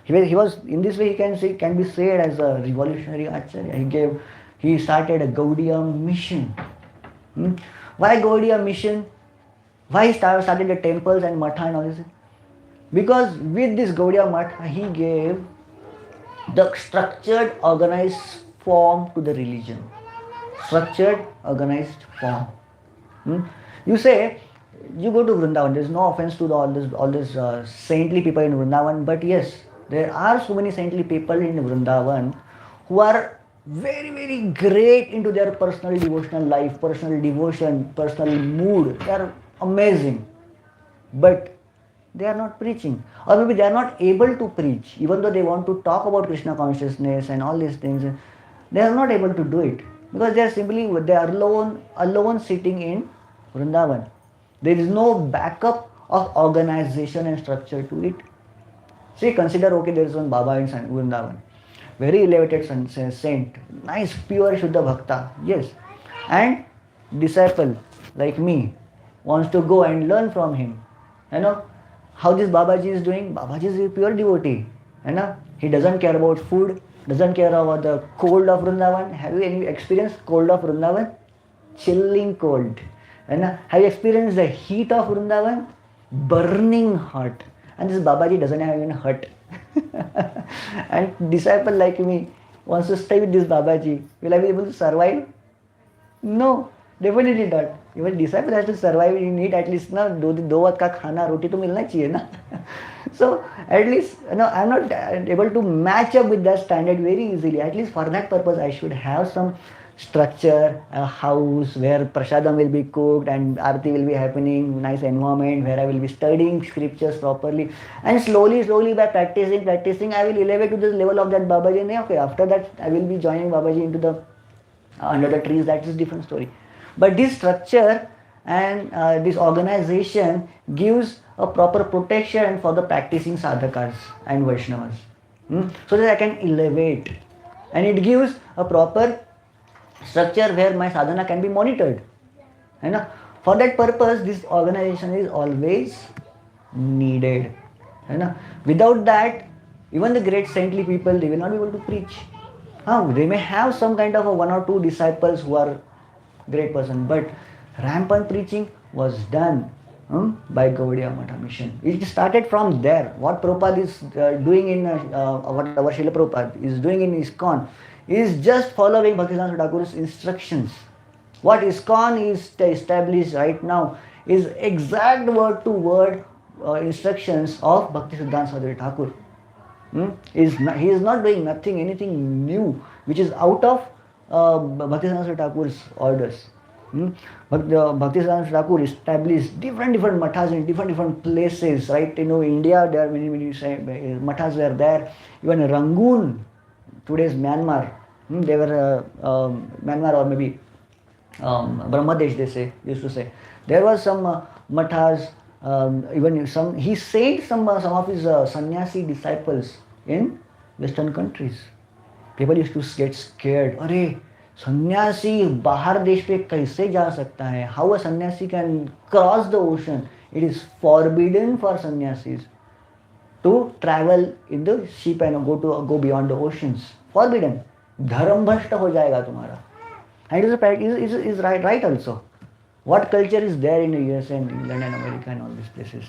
He was, in this way, can be said as a revolutionary acharya. He started a Gaudiya mission. Why Gaudiya mission? Why he started the temples and matha and all this? Because with this Gaudiya matha, he gave the structured, organized form to the religion. Structured, organized form. You say, you go to Vrindavan, there is no offense to all these saintly people in Vrindavan, but yes, there are so many saintly people in Vrindavan who are very, very great into their personal devotional life, personal devotion, personal mood. They are amazing. But they are not preaching. Or maybe they are not able to preach, even though they want to talk about Krishna consciousness and all these things. They are not able to do it. Because they are alone sitting in Vrindavan. There is no backup of organization and structure to it. See, consider, okay, there is one Baba in Vrindavan. Very elevated saint, nice, pure, Shuddha Bhakta, yes. And disciple like me wants to go and learn from him. You know, how this Babaji is doing? Babaji is a pure devotee. You know, he doesn't care about food, doesn't care about the cold of Vrindavan. Have you any experienced cold of Vrindavan? Chilling cold. And have you experienced the heat of Vrindavan? Burning hot. And this Babaji doesn't have even hut. And disciple like me wants to stay with this Babaji. Will I be able to survive? No, definitely not. Even disciple has to survive. You need at least na do वक्त का खाना रोटी तो मिलना चाहिए ना. So at least I'm not able to match up with that standard very easily. At least for that purpose, I should have some structure, a house where prasadam will be cooked and arti will be happening, nice environment where I will be studying scriptures properly, and slowly by practicing, I will elevate to this level of that Babaji. And okay, after that I will be joining Babaji into the under the trees. That is a different story. But this structure and this organization gives a proper protection for the practicing sadhakas and Vaishnavas, so that I can elevate, and it gives a proper structure where my sadhana can be monitored. And for that purpose, this organization is always needed. And without that, even the great saintly people, they will not be able to preach. They may have some kind of a 1 or 2 disciples who are great person, but rampant preaching was done by Gaudiya Matha mission. It started from there. What Prabhupada is doing in what our Srila Prabhupada is doing in ISKCON is just following Bhaktisiddhanta Thakur's instructions. What ISKCON is established right now is exact word to word instructions of Bhaktisiddhanta Saraswati Thakur. He is not doing anything new which is out of Bhaktisiddhanta Thakur's orders. Bhaktisiddhanta Thakur established different mathas in different places, right? India, there are many mathas were there. Even Rangoon, today's Myanmar, they were Myanmar or maybe Brahmadesh, they used to say. There was some mathas Even he sent some of his sannyasi disciples in Western countries. People used to get scared. अरे सन्यासी बाहर देश पे कैसे जा सकता है? How a sannyasi can cross the ocean? It is forbidden for sannyasis to travel in the ship and go beyond the oceans. Forbidden. धर्म भ्रष्ट हो जाएगा तुम्हारा. And it is right also. What culture is there in the US and England and America and all these places?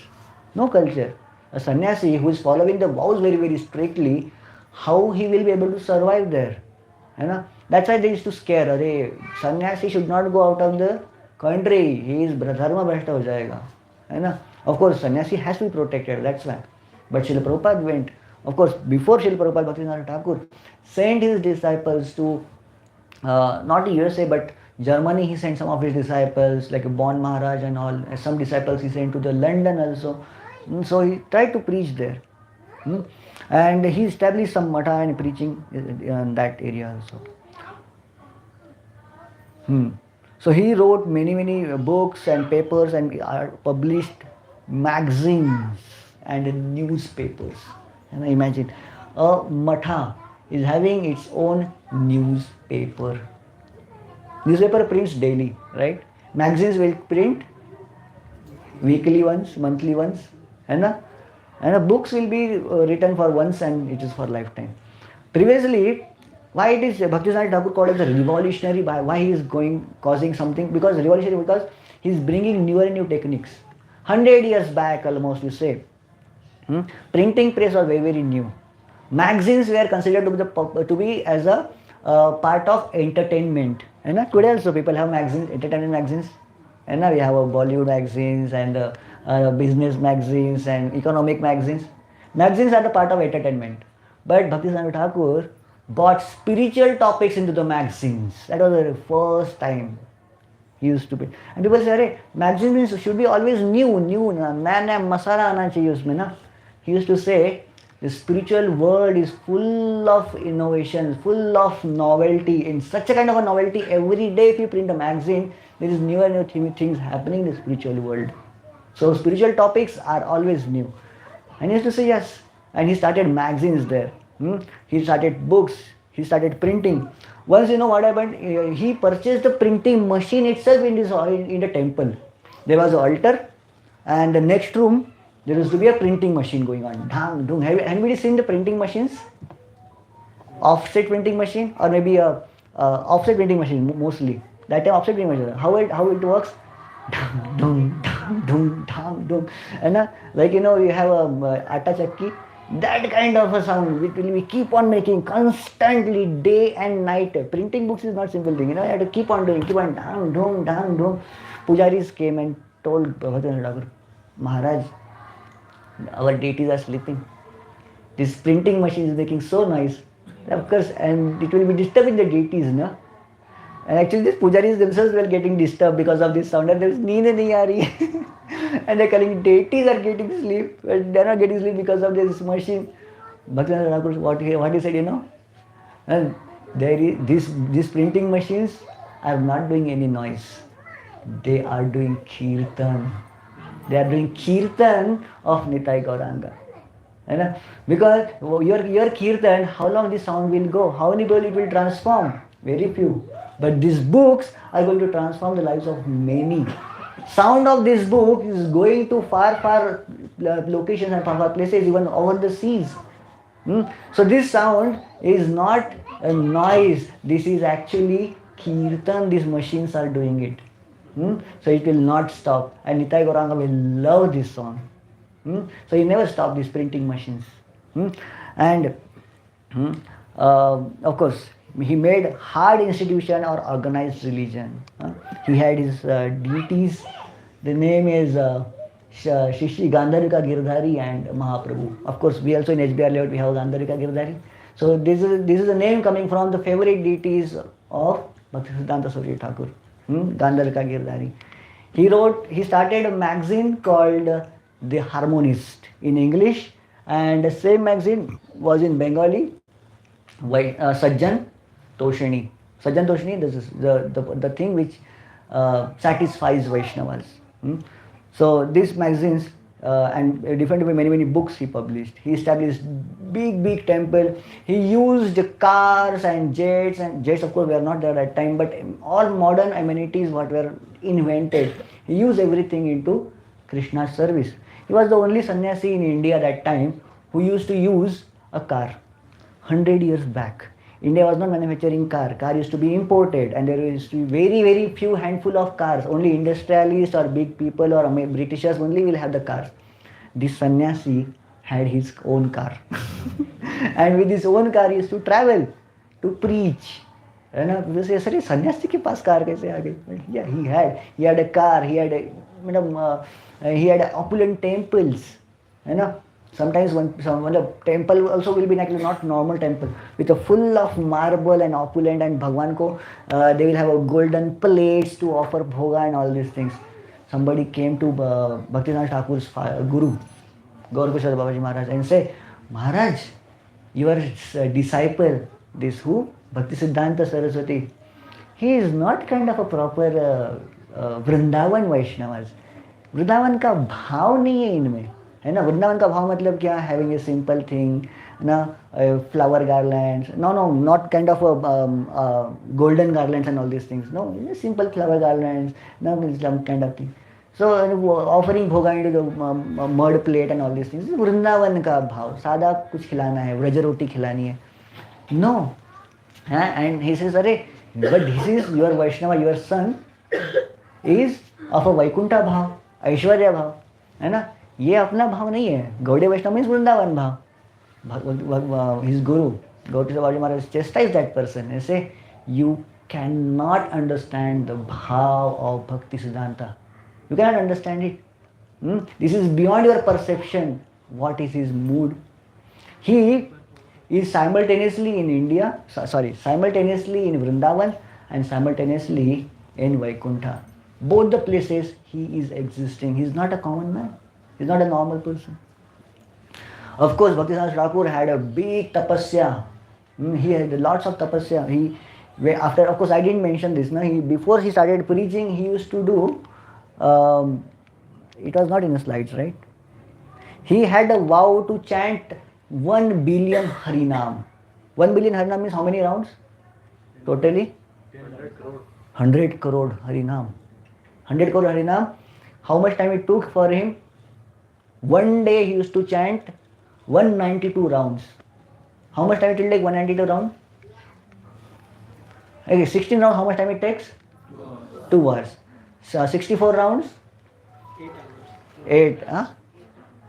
No culture. A sannyasi who is following the vows very, very strictly, how he will be able to survive there? You know? That's why they used to scare. Arey, sannyasi should not go out of the country. He is dharma bhrashta ho jayega. You know? Of course, sannyasi has to be protected. That's why. But Srila Prabhupada went. Of course, before Srila Prabhupada, Bhaktivinoda Thakur sent his disciples to not the USA but Germany. He sent some of his disciples like Bon Maharaj and all. Some disciples he sent to the London also. So he tried to preach there. And he established some matha and preaching in that area also. So he wrote many books and papers and published magazines and newspapers. And imagine a matha is having its own newspaper. Newspaper prints daily, right? Magazines will print weekly ones, monthly ones, and books will be written for once and it is for lifetime. Previously, why it is Bhaktivinoda Thakur called as a revolutionary? Why he is causing something? Because revolutionary, because he is bringing newer and new techniques. 100 years back, almost you say, printing press was very new. Magazines were considered to be as a part of entertainment. And today also people have magazines, entertainment magazines. And now we have Bollywood magazines and business magazines and economic magazines. Magazines are the part of entertainment. But Bhaktivinoda Thakur brought spiritual topics into the magazines. That was the first time he used to be. And people say, magazines should be always new, naya masala aana chahiye usme na. He used to say, the spiritual world is full of innovations, full of novelty. In such a kind of a novelty, every day if you print a magazine, there is new and new things happening in the spiritual world. So spiritual topics are always new. And he used to say yes. And he started magazines there. He started books. He started printing. Once you know what happened, he purchased the printing machine itself in the temple. There was an altar and the next room, there used to be a printing machine going on. Have anybody seen the printing machines? Offset printing machine or maybe a offset printing machine mostly. That time offset printing machine. How it works? Dum, dum, dum, dum, dum. And like you have a atta chakki. That kind of a sound which will we keep on making constantly day and night. Printing books is not simple thing. You have to keep on doing, dum, dum, dum, dum. Pujaris came and told Bhaktivinoda Thakur, Maharaj, our deities are sleeping. This printing machine is making so noise. Of course, and it will be disturbing the deities, no? And actually these pujaris themselves were getting disturbed because of this sound. And there is neend nahi aa rahi. And they're calling deities are getting sleep. But they're not getting sleep because of this machine. Bhaktivinoda Thakur, what he said, and there is these printing machines are not doing any noise. They are doing kirtan. They are doing kirtan of Nitai Gauranga. Because your kirtan, how long this sound will go? How many people it will transform? Very few. But these books are going to transform the lives of many. Sound of this book is going to far locations and far places, even over the seas. So this sound is not a noise. This is actually kirtan. These machines are doing it. So it will not stop. And Nitai Gauranga will love this song. So he never stopped these printing machines. And of course, he made hard institution or organized religion. He had his deities. The name is Shri Gandharika Girdhari and Mahaprabhu. Of course, we also in HBR level we have Gandharika Girdhari. So this is the name coming from the favorite deities of Bhaktisiddhanta Saraswati Thakur. Gandharika Girdhari. He started a magazine called The Harmonist in English, and the same magazine was in Bengali, Sajjan Toshini. Sajjan Toshini, this is the thing which satisfies Vaishnavas. So these magazines and different many books he published. He established big temple. He used cars and jets of course were not there at that time, but all modern amenities what were invented. He used everything into Krishna's service. He was the only sannyasi in India at that time who used to use a car. 100 years back, India was not manufacturing car. Car used to be imported, and there used to be very few handful of cars. Only industrialists or big people or Britishers only will have the cars. This sannyasi had his own car, and with his own car he used to travel to preach. है ना, वैसे sir सन्यासी के पास car कैसे आ गई? Yeah, he had a car, he had opulent temples, है ना. Sometimes one temple also will be actually not normal temple with a full of marble and opulent, and Bhagwan ko they will have a golden plates to offer bhoga and all these things. Somebody came to Bhaktivinoda Thakur's guru, Gaur Kishore Babaji Maharaj, and say, Maharaj, your disciple, this who? Bhakti Siddhanta Saraswati, he is not kind of a proper Vrindavan Vaishnavas. Vrindavan का भाव नहीं है इनमें, है ना. वृंदावन का भाव मतलब क्या? हैविंग ए सिंपल थिंग ना, flower garlands, no not kind of golden garlands and all these things, no, simple flower garlands, no, some kind of thing. So offering bhoga into the mud plate and all these things, Vrindavan का भाव. सादा कुछ खिलाना है, व्रज रोटी खिलानी है, no. And he says, अरे but this is your Vaishnava, your son is of a Vaikuntha भाव, ऐश्वर्या भाव, है ना. ये अपना भाव नहीं है. गौड़ीय वैष्णव मीन्स वृंदावन भाव. His guru, Gaur Kishore Babaji Maharaj, chastised that person and say, you cannot understand the bhav of Bhakti Siddhanta. You cannot understand it. This is beyond your perception. What is his mood? He is simultaneously in India, simultaneously in Vrindavan and simultaneously in Vaikuntha. Both the places he is existing. He is not a common man. He is not a normal person. Of course, Bhaktivinoda Thakur had a big tapasya. He had lots of tapasya. After, of course, I didn't mention this. No? Before he started preaching, he used to do, it was not in the slides, right? He had a vow to chant 1 billion Harinam. 1 billion Harinam means how many rounds? Totally? 100 crore Harinam. 100 crore Harinam. How much time it took for him? One day he used to chant 192 rounds. How much time it will take 192 rounds? Okay, 16 rounds, how much time it takes? 2 hours. So 64 rounds? 8 hours.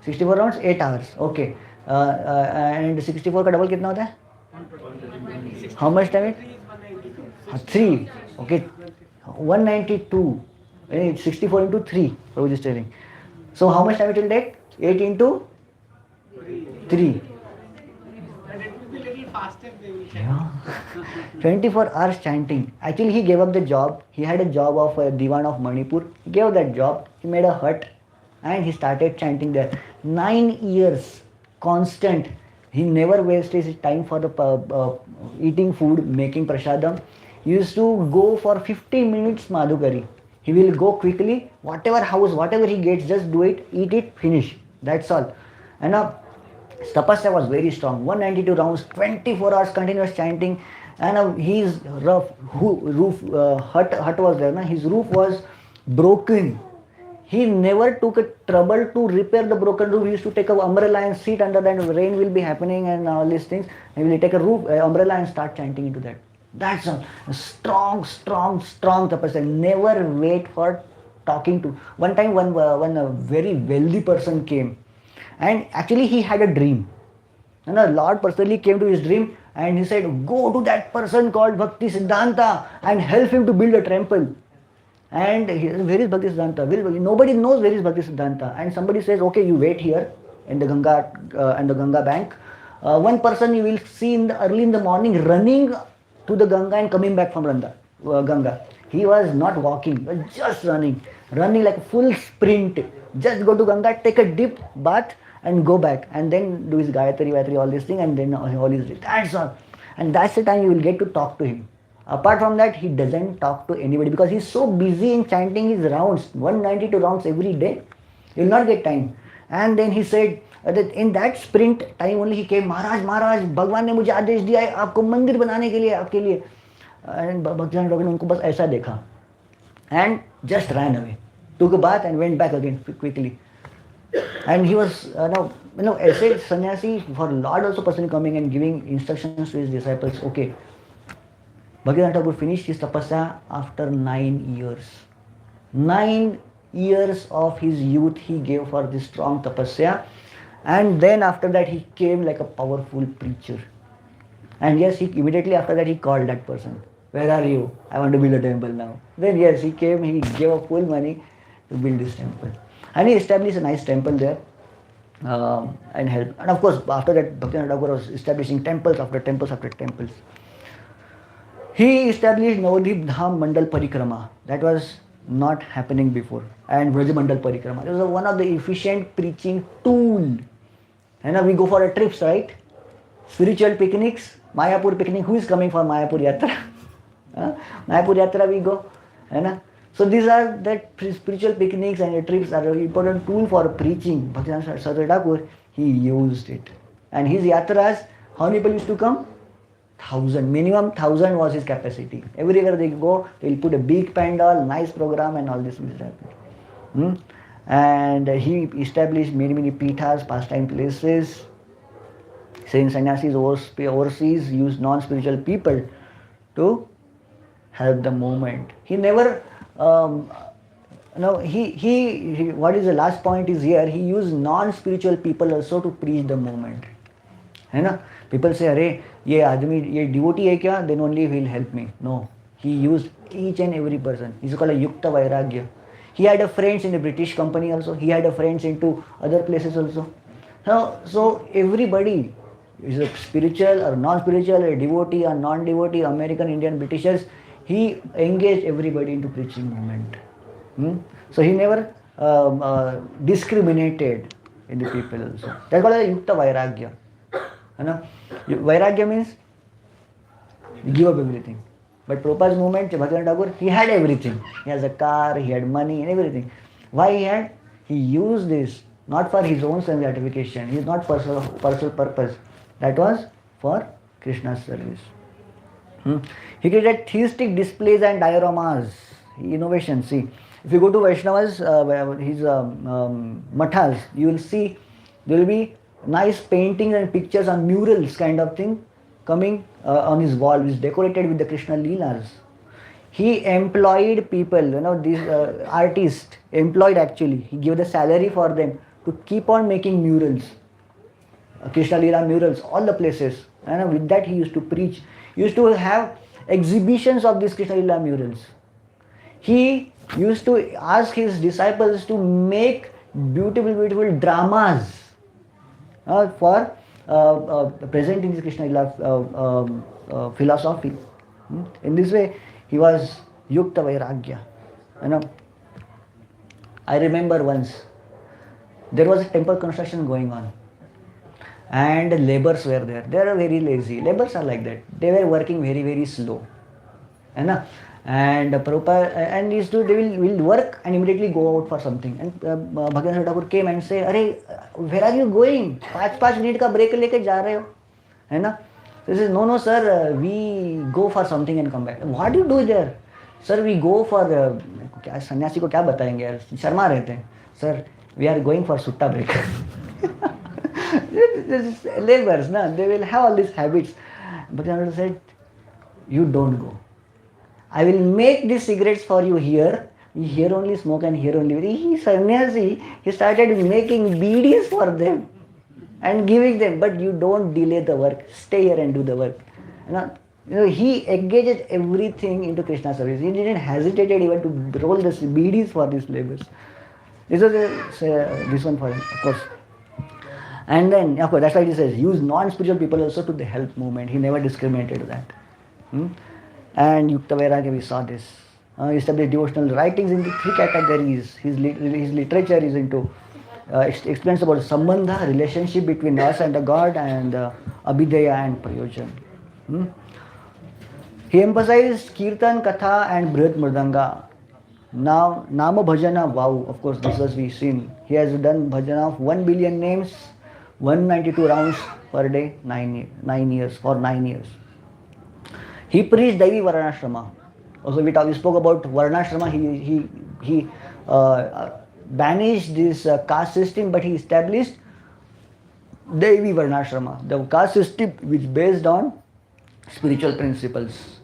64 rounds, 8 hours. Okay. And 64 का double कितना होता है? How much time it? 3. Okay. 192. 64 into 3. Prabhuji is telling. So how much time it will take? 8 into 3. Yeah. 24 hours chanting. Actually, he gave up the job. He had a job of a Diwan of Manipur. He gave up that job. He made a hut and he started chanting there. 9 years, constant. He never wasted his time for the eating food, making prasadam. He used to go for 50 minutes Madhukari. He will go quickly, whatever house, whatever he gets, just do it, eat it, finish. That's all. And tapasya was very strong. 192 rounds, 24 hours continuous chanting. And his hut was there. His roof was broken. He never took a trouble to repair the broken roof. He used to take an umbrella and sit under that. Rain will be happening and all these things. He will take a umbrella and start chanting into that. That's a strong tapasya. Never wait for talking to. One time, one a very wealthy person came, and actually he had a dream. And the Lord personally came to his dream, and he said, "Go to that person called Bhakti Siddhanta and help him to build a temple." And where is Bhakti Siddhanta? Nobody knows where is Bhakti Siddhanta. And somebody says, "Okay, you wait here in the Ganga bank. One person you will see early in the morning running to the Ganga and coming back from Ganga." He was not walking, he was just running like a full sprint. Just go to Ganga, take a dip, bath, and go back, and then do his Gayatri, all these things, and then all his. That's all. And that's the time you will get to talk to him. Apart from that, he doesn't talk to anybody because he's so busy in chanting his rounds, 192 rounds every day. You will not get time. And then he said that in that sprint time only he came, महाराज भगवान ने मुझे आदेश दिया है आपको मंदिर बनाने के लिए आपके लिए. And भक्तिवेदांत ठाकुर ने उनको बस ऐसा देखा and just ran away, took a bath and went back again quickly. And he was ऐसे sannyasi for Lord also personally coming and giving instructions to his disciples. Okay, Bhaktivedanta Thakur finished his tapasya after 9 years. 9 years of his youth he gave for this strong tapasya, and then after that he came like a powerful preacher. And yes, he immediately after that he called that person. Where are you? I want to build a temple now. Then yes, he came, he gave up full money to build this temple. And he established a nice temple there and helped. And of course, after that, Bhaktivinoda Thakur was establishing temples after temples after temples. He established Navadvip Dham Mandal Parikrama. That was not happening before. And Vraj Mandal Parikrama. It was one of the efficient preaching tool. And now we go for a trips, right? Spiritual picnics, Mayapur picnic. Who is coming for Mayapur Yatra? Mayapur Yatra we go. So these are that spiritual picnics and trips are an important tool for preaching. Bhaktivedanta Saraswati Thakur, he used it. And his yatras, how many people used to come? 1,000. Minimum 1,000 was his capacity. Everywhere they go, they will put a big pandal, nice program and all this will happen. And he established many pithas, pastime places. Saying sannyasis overseas use non-spiritual people to help the movement. He never he what is the last point is here, he used non-spiritual people also to preach the movement. People say, "Arey, ye aadmi, ye devotee hai kya? Then only he will help me." No, he used each and every person. He's called a Yukta Vairagya. He had a friends in the British company also. He had a friends into other places also. So everybody is a spiritual or non-spiritual, a devotee or non-devotee, American, Indian, Britishers. He engaged everybody into preaching movement. So he never discriminated in the people also. That's called a Yukta Vairagya. Vairagya means you give up everything. But Prabhupada's movement, Bhaktivinoda Thakur, he had everything. He has a car, he had money and everything. Why he had? He used this not for his own self-gratification. He is not personal purpose. That was for Krishna's service. He created theistic displays and dioramas, innovations. See, if you go to Vaishnavas, his mathas, you will see there will be nice paintings and pictures on murals kind of thing coming on his wall, which is decorated with the Krishna Leelas. He employed people, these artists, employed actually. He gave the salary for them to keep on making murals. Krishna Leela murals, all the places. And with that he used to preach. He used to have exhibitions of these Krishna Leela murals. He used to ask his disciples to make beautiful dramas for presenting this Krishna Leela philosophy. In this way, he was Yukta Vairagya. I remember once, there was a temple construction going on. And laborers were there. They are very lazy. Laborers are like that. They were working very slow. And Prabhupada they will work and immediately go out for something. And Bhaktivinoda Thakur came and said, "Arey, where are you going? 5 minute ka break leke ja rahe ho?" He says, "No sir, we go for something and come back." "What do you do there?" "Sir, we go for sannyasi ko kya batayenge yaar, sharma rehte hain." "Sir, we are going for sutta break." Laborers, they will have all these habits. But Bhaktivinoda said, "You don't go. I will make these cigarettes for you here. Here only smoke and here only." He sannyasi, he started making BDs for them and giving them. "But you don't delay the work. Stay here and do the work." He engaged everything into Krishna service. He didn't hesitate even to roll the BDs for these laborers. This was this one for him, of course. And then, of course, that's why he says, use non-spiritual people also to the help movement. He never discriminated that. And Yukta Vairagya, we saw this. He established devotional writings into 3 categories. His literature is into, explains about Sambandha, relationship between us and the God, and Abhidheya and Prayojan. He emphasized Kirtan, Katha and Brihat Mridanga. Now, Nama Bhajana, wow, of course, this was we seen. He has done bhajana of 1 billion names, 192 rounds per day, 9 years, for 9 years. He preached Devi Varnashrama. Also, we spoke about Varnashrama. He banished this caste system, but he established Devi Varnashrama, the caste system which based on spiritual principles.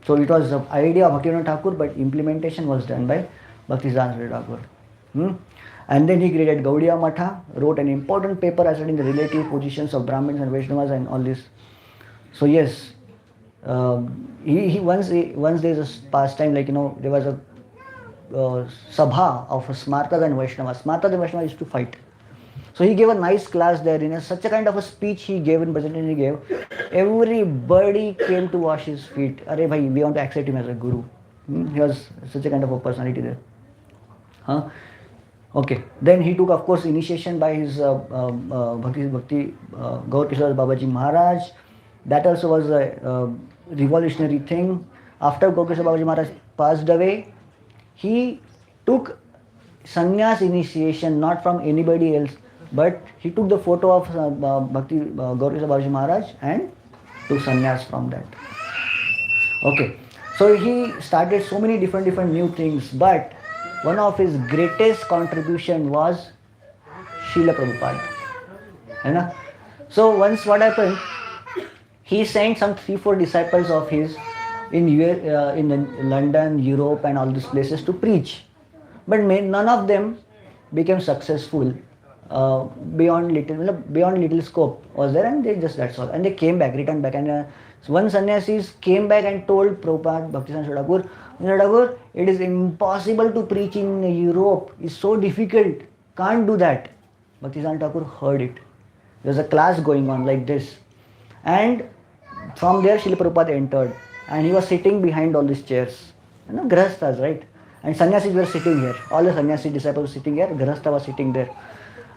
So it was the idea of Bhaktivinoda Thakur, but implementation was done by Bhaktisiddhanta Thakur. And then he created Gaudiya Matha, wrote an important paper asserting the relative positions of Brahmins and Vaishnavas and all this. So yes, once there was a pastime, like there was a sabha of Smartas and Vaishnavas. Smartas and Vaishnavas used to fight. So he gave a nice class there. In such a kind of a speech he gave, in presentation he gave, everybody came to wash his feet. Arey bhai, we want to accept him as a guru. He was such a kind of a personality there. Okay. Then he took, of course, initiation by his Bhakti Gaur Kishore Babaji Maharaj. That also was a revolutionary thing. After Gaur Kishore Babaji Maharaj passed away, he took sannyas initiation not from anybody else, but he took the photo of Bhakti Gaur Kishore Babaji Maharaj and took sannyas from that. Okay, so he started so many different new things, but one of his greatest contribution was Srila Prabhupada. So once what happened, he sent some 3-4 disciples of his in London, Europe and all these places to preach. But none of them became successful. Beyond little scope was there, and that's all. And they came back, returned back, and one sannyasis came back and told Prabhupada, Bhaktisiddhanta Thakur, it is impossible to preach in Europe. It's so difficult. Can't do that. Bhaktisiddhanta Thakur heard it. There's a class going on like this, and from there Srila Prabhupada entered, and he was sitting behind all these chairs. Grahasthas, right? And sannyasis were sitting here. All the sannyasi disciples were sitting here. Grahastha was sitting there.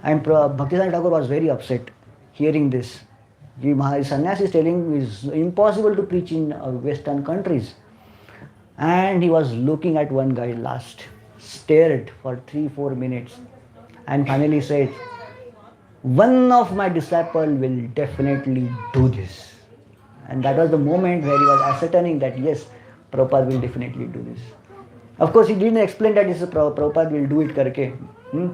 And Bhaktisiddhanta Thakur was very upset hearing this. Sannyasi is telling it's impossible to preach in Western countries. And he was looking at one guy last, stared for 3-4 minutes, and finally said, one of my disciples will definitely do this. And that was the moment where he was ascertaining that yes, Prabhupada will definitely do this. Of course, he didn't explain that Prabhupada will do it karke.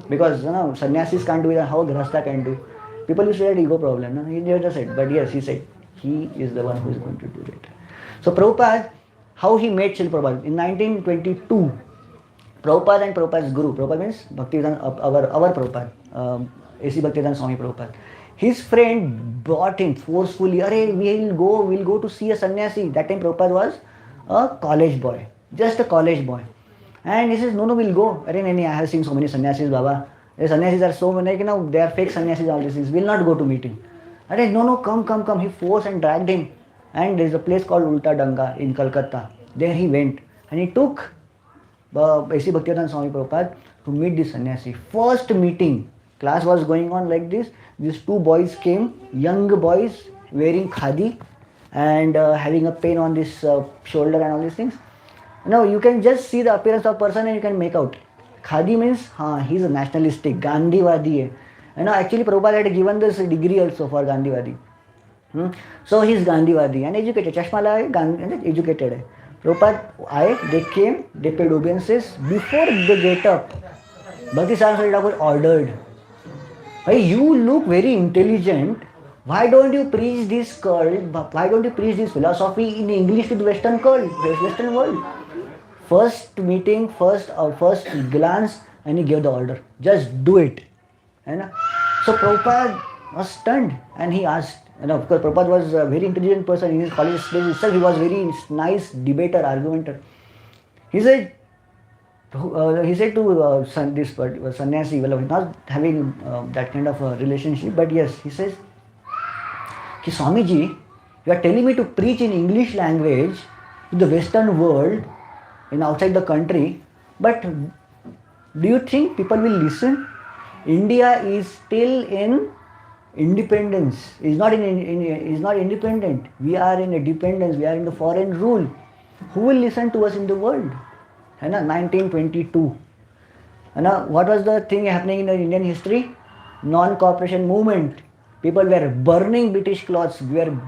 Because sannyasis can't do it, and how Grahastha can do. People used to say ego problem. He never said, but yes, he said he is the one who is going to do it. So Prabhupada, how he met Srila Prabhupada in 1922. Prabhupada and Prabhupada's guru. Prabhupada means Bhaktivedanta, our Prabhupada, A.C. Bhaktivedanta Swami Prabhupada. His friend brought him forcefully. We'll go to see a sannyasi. That time Prabhupada was a college boy, just a college boy. And he says, no, we'll go. I have seen so many sannyasis, Baba. The sannyasis are so many, they are fake sannyasis, all these things. We'll not go to meeting. No, come. He forced and dragged him. And there is a place called Ulta Danga in Calcutta. There he went. And he took A.C. Bhaktivedanta Swami Prabhupada to meet this sannyasi. First meeting, class was going on like this. These two boys came, young boys, wearing khadi and having a pain on this shoulder and all these things. Now you can just see the appearance of person and you can make out. Khadi means, he's a nationalistic, Gandhivadi. Actually Prabhupada had given this degree also for Gandhivadi. So he's Gandhivadi and educated. Chashma and educated. Prabhupada, they came, they paid obeisances. Before they get up, Bhaktisiddhanta Thakur ordered, hey, you look very intelligent. Why don't you preach this Why don't you preach this philosophy in English to the Western world? First meeting, first glance, and he gave the order. Just do it. So Prabhupada was stunned and he asked. Of course, Prabhupada was a very intelligent person. In his college days itself, he was very nice debater, argumenter. He said to this sannyasi, well, not having that kind of a relationship, but yes, he says, Swamiji, you are telling me to preach in English language to the Western world, outside the country, but do you think people will listen? India is still in independence. Is not independent. We are in a dependence. We are in the foreign rule. Who will listen to us in the world? है ना 1922, है ना. What was the thing happening in the Indian history? Non-cooperation movement. People were burning British clothes,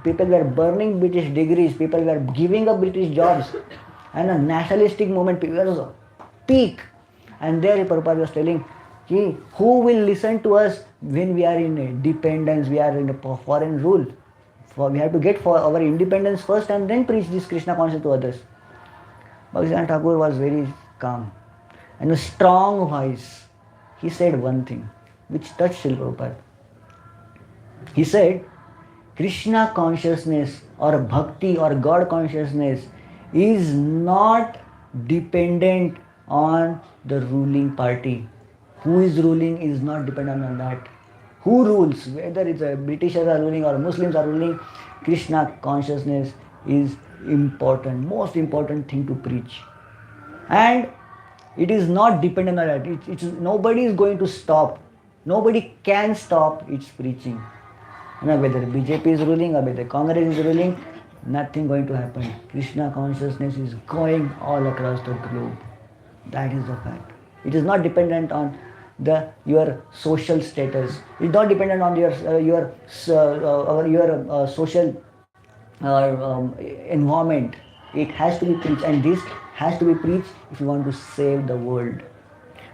people were burning British degrees, people were giving up British jobs, and a nationalistic movement. It was a peak. And there Prabhupada was telling, who will listen to us when we are in dependence, we are in a foreign rule? We have to get for our independence first and then preach this Krishna consciousness to others. Bhaktivedanta Thakur was very calm and a strong voice. He said one thing which touched Srila Prabhupada. He said, Krishna consciousness or bhakti or God consciousness is not dependent on the ruling party. Who is ruling is not dependent on that. Who rules, whether it's a Britishers are ruling or Muslims are ruling, Krishna consciousness is important, most important thing to preach. And it is not dependent on that. Nobody is going to stop. Nobody can stop its preaching. Whether BJP is ruling or whether Congress is ruling, nothing going to happen. Krishna consciousness is going all across the globe. That is the fact. It is not dependent on your social status. It is not dependent on your social environment. It has to be preached, and this has to be preached if you want to save the world.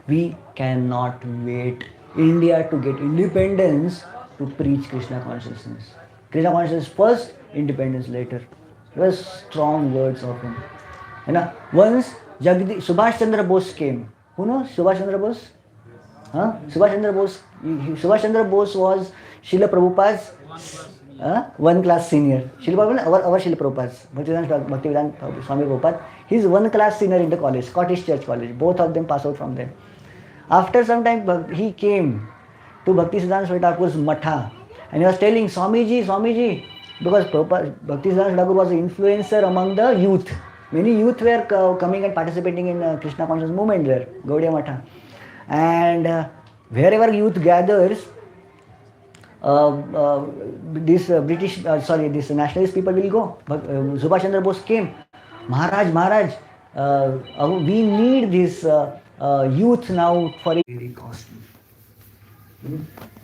We cannot wait India to get independence to preach Krishna consciousness. Krishna consciousness first, independence later. It was strong words of him. Once Subhash Chandra Bose came. Who knows Subhash Chandra Bose? Subhash Chandra Bose. Subhash Chandra Bose was Srila Prabhupada's one class senior. Srila Prabhupada, our Srila Prabhupada's Bhaktivedanta Swami Prabhupada. He is one class senior in the college, Scottish Church College. Both of them pass out from there. After some time, he came to Bhaktisiddhanta Swami Thakur's Matha, and he was telling Swamiji, because Bhaktisiddhanta Thakur was an influencer among the youth. Many youth were coming and participating in Krishna consciousness movement there, Gaudiya Matha. And wherever youth gathers, this nationalist people will go. But Subhash Chandra Bose came. Maharaj, we need this youth now for it. Very costly.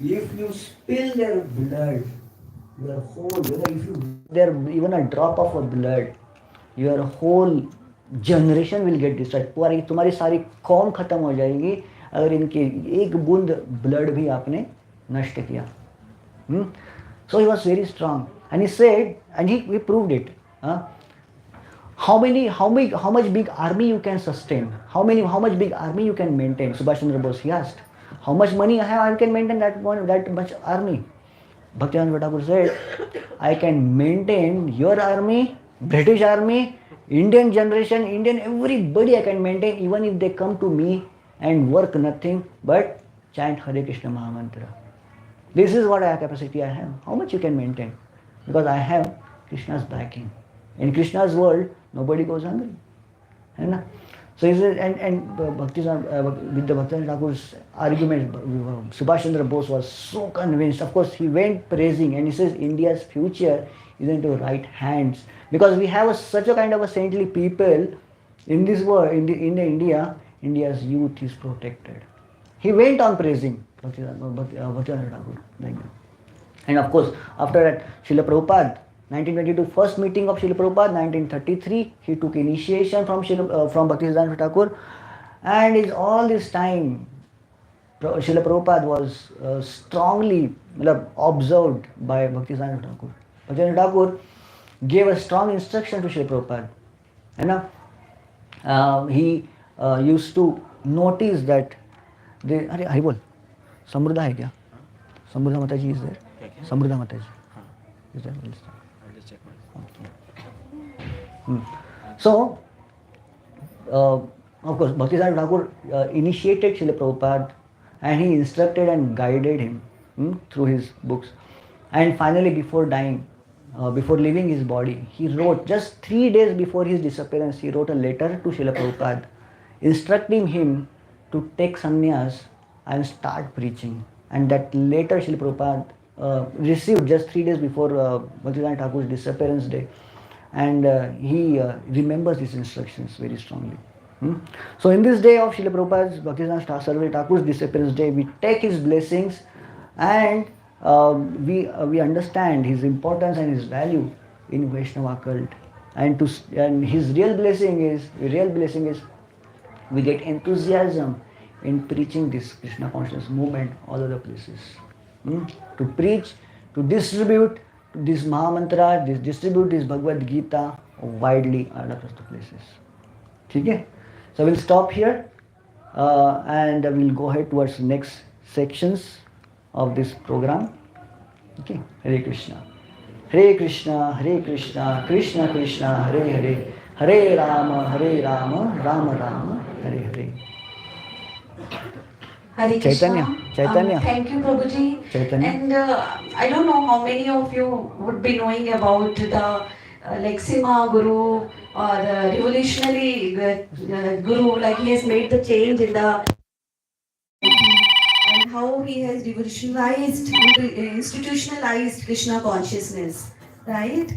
If you spill their blood, your whole, if you there even a drop of a blood, your whole generation will get destroyed. तुम्हारी सारी कौम खत्म हो जाएगी अगर इनकी एक बूंद ब्लड भी आपने नष्ट किया. So he was very strong, and he said, and he proved it. How much big army you can sustain? How much big army you can maintain? Subhash Chandra Bose, he asked. How much money I can maintain that much army? Bhaktivedanta Thakur said, I can maintain your army, British army, Indian generation, Indian everybody I can maintain, even if they come to me and work nothing but chant Hare Krishna Mahamantra. This is what capacity I have. How much you can maintain? Because I have Krishna's backing. In Krishna's world, nobody goes hungry. So he said, and with the Bhaktivedanta Thakur's argument, Subhash Chandra Bose was so convinced. Of course, he went praising, and he says India's future is into right hands, because we have such a kind of a saintly people in this world, in India. India's youth is protected. He went on praising Bhaktivedanta Thakur. And of course, after that, Srila Prabhupada, 1922, first meeting of Srila Prabhupada, 1933, he took initiation from Bhaktisiddhanta Thakur, and all this time, Srila Prabhupada was strongly observed by Bhaktisiddhanta Thakur. Bhaktisiddhanta Thakur gave a strong instruction to Srila Prabhupada. He used to notice that अरे हरि बोल समृद्धा है क्या? समृद्धा माता जी is there? समृद्धा माता जी is there? So, of course, Bhaktisiddhanta Thakur initiated Srila Prabhupada, and he instructed and guided him through his books. And finally, before dying, before leaving his body, he wrote, just 3 days before his disappearance, he wrote a letter to Srila Prabhupada, instructing him to take sannyas and start preaching. And that letter Srila Prabhupada received just 3 days before Bhaktisiddhanta Thakur's disappearance day. And he remembers these instructions very strongly. So in this day of Srila Prabhupada's Bhaktivedanta Sarvai Thakur's disappearance day, we take his blessings and we understand his importance and his value in Vaishnava cult. And his real blessing is we get enthusiasm in preaching this Krishna consciousness movement all other places. To preach, to distribute this Mahamantra, distribute this Bhagavad Gita widely all across the places. Okay? So we'll stop here and we'll go ahead towards the next sections of this program. Okay, Hare Krishna. Hare Krishna, Hare Krishna, Krishna Krishna, Hare Hare, Hare Rama, Rama Rama, Hare Hare. Hare Krishna. Chaitanya. Thank you, Prabhuji. Chaitanya. And I don't know how many of you would be knowing about the Lexima Guru or the revolutionary Guru, like he has made the change in the and how he has revolutionized, institutionalized Krishna consciousness, right?